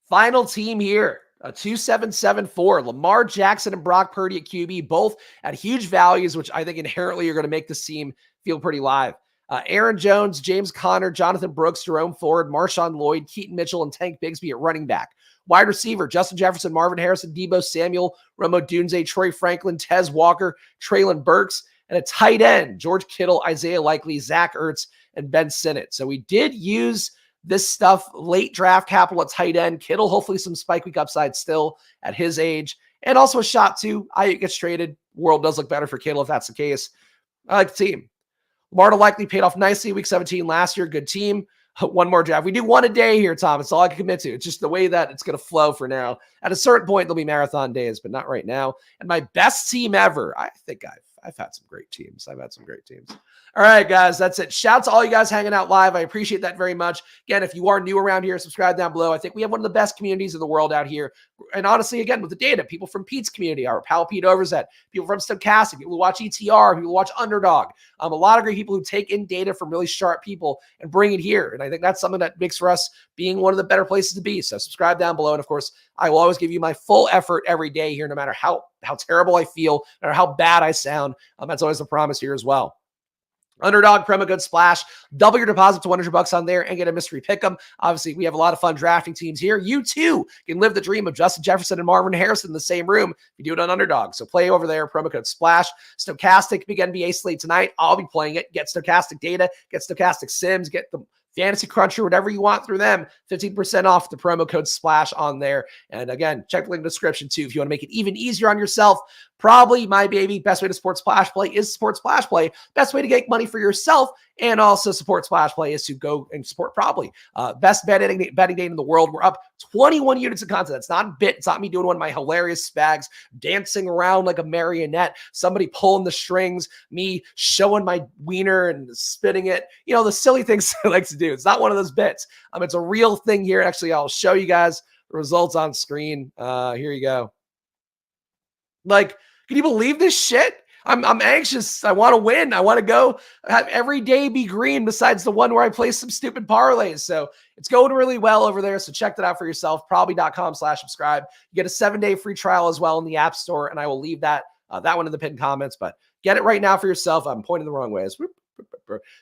Final team here. A 2-7-7-4. Lamar Jackson and Brock Purdy at QB, both at huge values, which I think inherently are going to make this team feel pretty live. Aaron Jones, James Conner, Jonathan Brooks, Jerome Ford, Marshawn Lloyd, Keaton Mitchell, and Tank Bigsby at running back. Wide receiver, Justin Jefferson, Marvin Harrison, Deebo Samuel, Romo Dunze, Troy Franklin, Tez Walker, Traylon Burks, and a tight end, George Kittle, Isaiah Likely, Zach Ertz, and Ben Sinnott. So we did use this stuff, late draft capital at tight end. Kittle, hopefully some spike week upside still at his age. And also a shot too. Ayuk gets traded. World does look better for Kittle if that's the case. I like the team. Lamar likely paid off nicely week 17 last year. Good team. One more draft. We do one a day here, Tom. It's all I can commit to. It's just the way that it's going to flow for now. At a certain point, there'll be marathon days, but not right now. And my best team ever. I think I've had some great teams. I've had some great teams. All right, guys, that's it. Shout out to all you guys hanging out live. I appreciate that very much. Again, if you are new around here, subscribe down below. I think we have one of the best communities in the world out here. And honestly, again, with the data, people from Pete's community, our pal Pete Overzet, people from Stochastic, people who watch ETR, people who watch Underdog, a lot of great people who take in data from really sharp people and bring it here. And I think that's something that makes for us being one of the better places to be. So subscribe down below. And of course, I will always give you my full effort every day here, no matter how terrible I feel, no matter how bad I sound. That's always the promise here as well. Underdog promo code SPLASH. Double your deposit to $100 on there and get a mystery pick'em. Obviously, we have a lot of fun drafting teams here. You too can live the dream of Justin Jefferson and Marvin Harrison in the same room if you do it on Underdog. So play over there. Promo code SPLASH. Stochastic, big NBA slate tonight. I'll be playing it. Get Stochastic data. Get Stochastic Sims. Get the Fantasy Cruncher, whatever you want through them. 15% off the promo code SPLASH on there. And again, check the link in the description too if you want to make it even easier on yourself. Probably my baby. Best way to support Splash Play is support Splash Play. Best way to get money for yourself and also support Splash Play is to go and support Probably. Best betting day in the world. We're up 21 units of content. That's not a bit. It's not me doing one of my hilarious Spags, dancing around like a marionette, somebody pulling the strings, me showing my wiener and spitting it. You know, the silly things I like to do. It's not one of those bits. It's a real thing here. Actually, I'll show you guys the results on screen. Here you go. Like, can you believe this shit? I'm anxious. I want to win. I want to go have every day be green besides the one where I play some stupid parlays. So it's going really well over there. So check that out for yourself. Probably.com/subscribe. You get a 7-day free trial as well in the App Store. And I will leave that one in the pinned comments, but get it right now for yourself. I'm pointing the wrong way.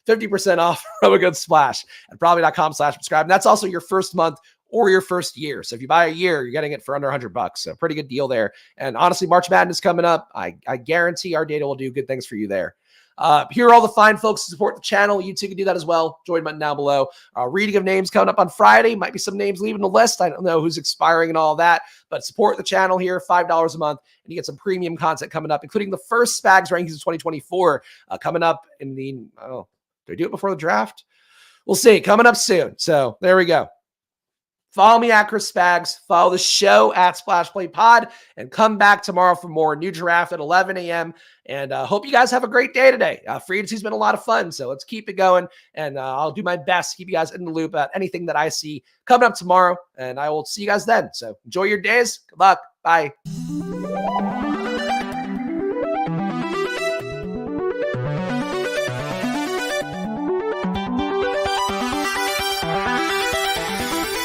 50% off promo code SPLASH at probably.com/subscribe. And that's also your first month or your first year. So if you buy a year, you're getting it for under $100. So pretty good deal there. And honestly, March Madness coming up. I guarantee our data will do good things for you there. Here are all the fine folks to support the channel. You too can do that as well. Join button down below. Reading of names coming up on Friday. Might be some names leaving the list. I don't know who's expiring and all that, but support the channel here, $5 a month, and you get some premium content coming up, including the first Spags rankings of 2024 coming up in the, do I do it before the draft? We'll see. Coming up soon. So there we go. Follow me at Chris Spags. Follow the show at Splash Play Pod, and come back tomorrow for more new draft at 11 a.m. And hope you guys have a great day today. Free agency's been a lot of fun, so let's keep it going. And I'll do my best to keep you guys in the loop about anything that I see coming up tomorrow. And I will see you guys then. So enjoy your days. Good luck. Bye.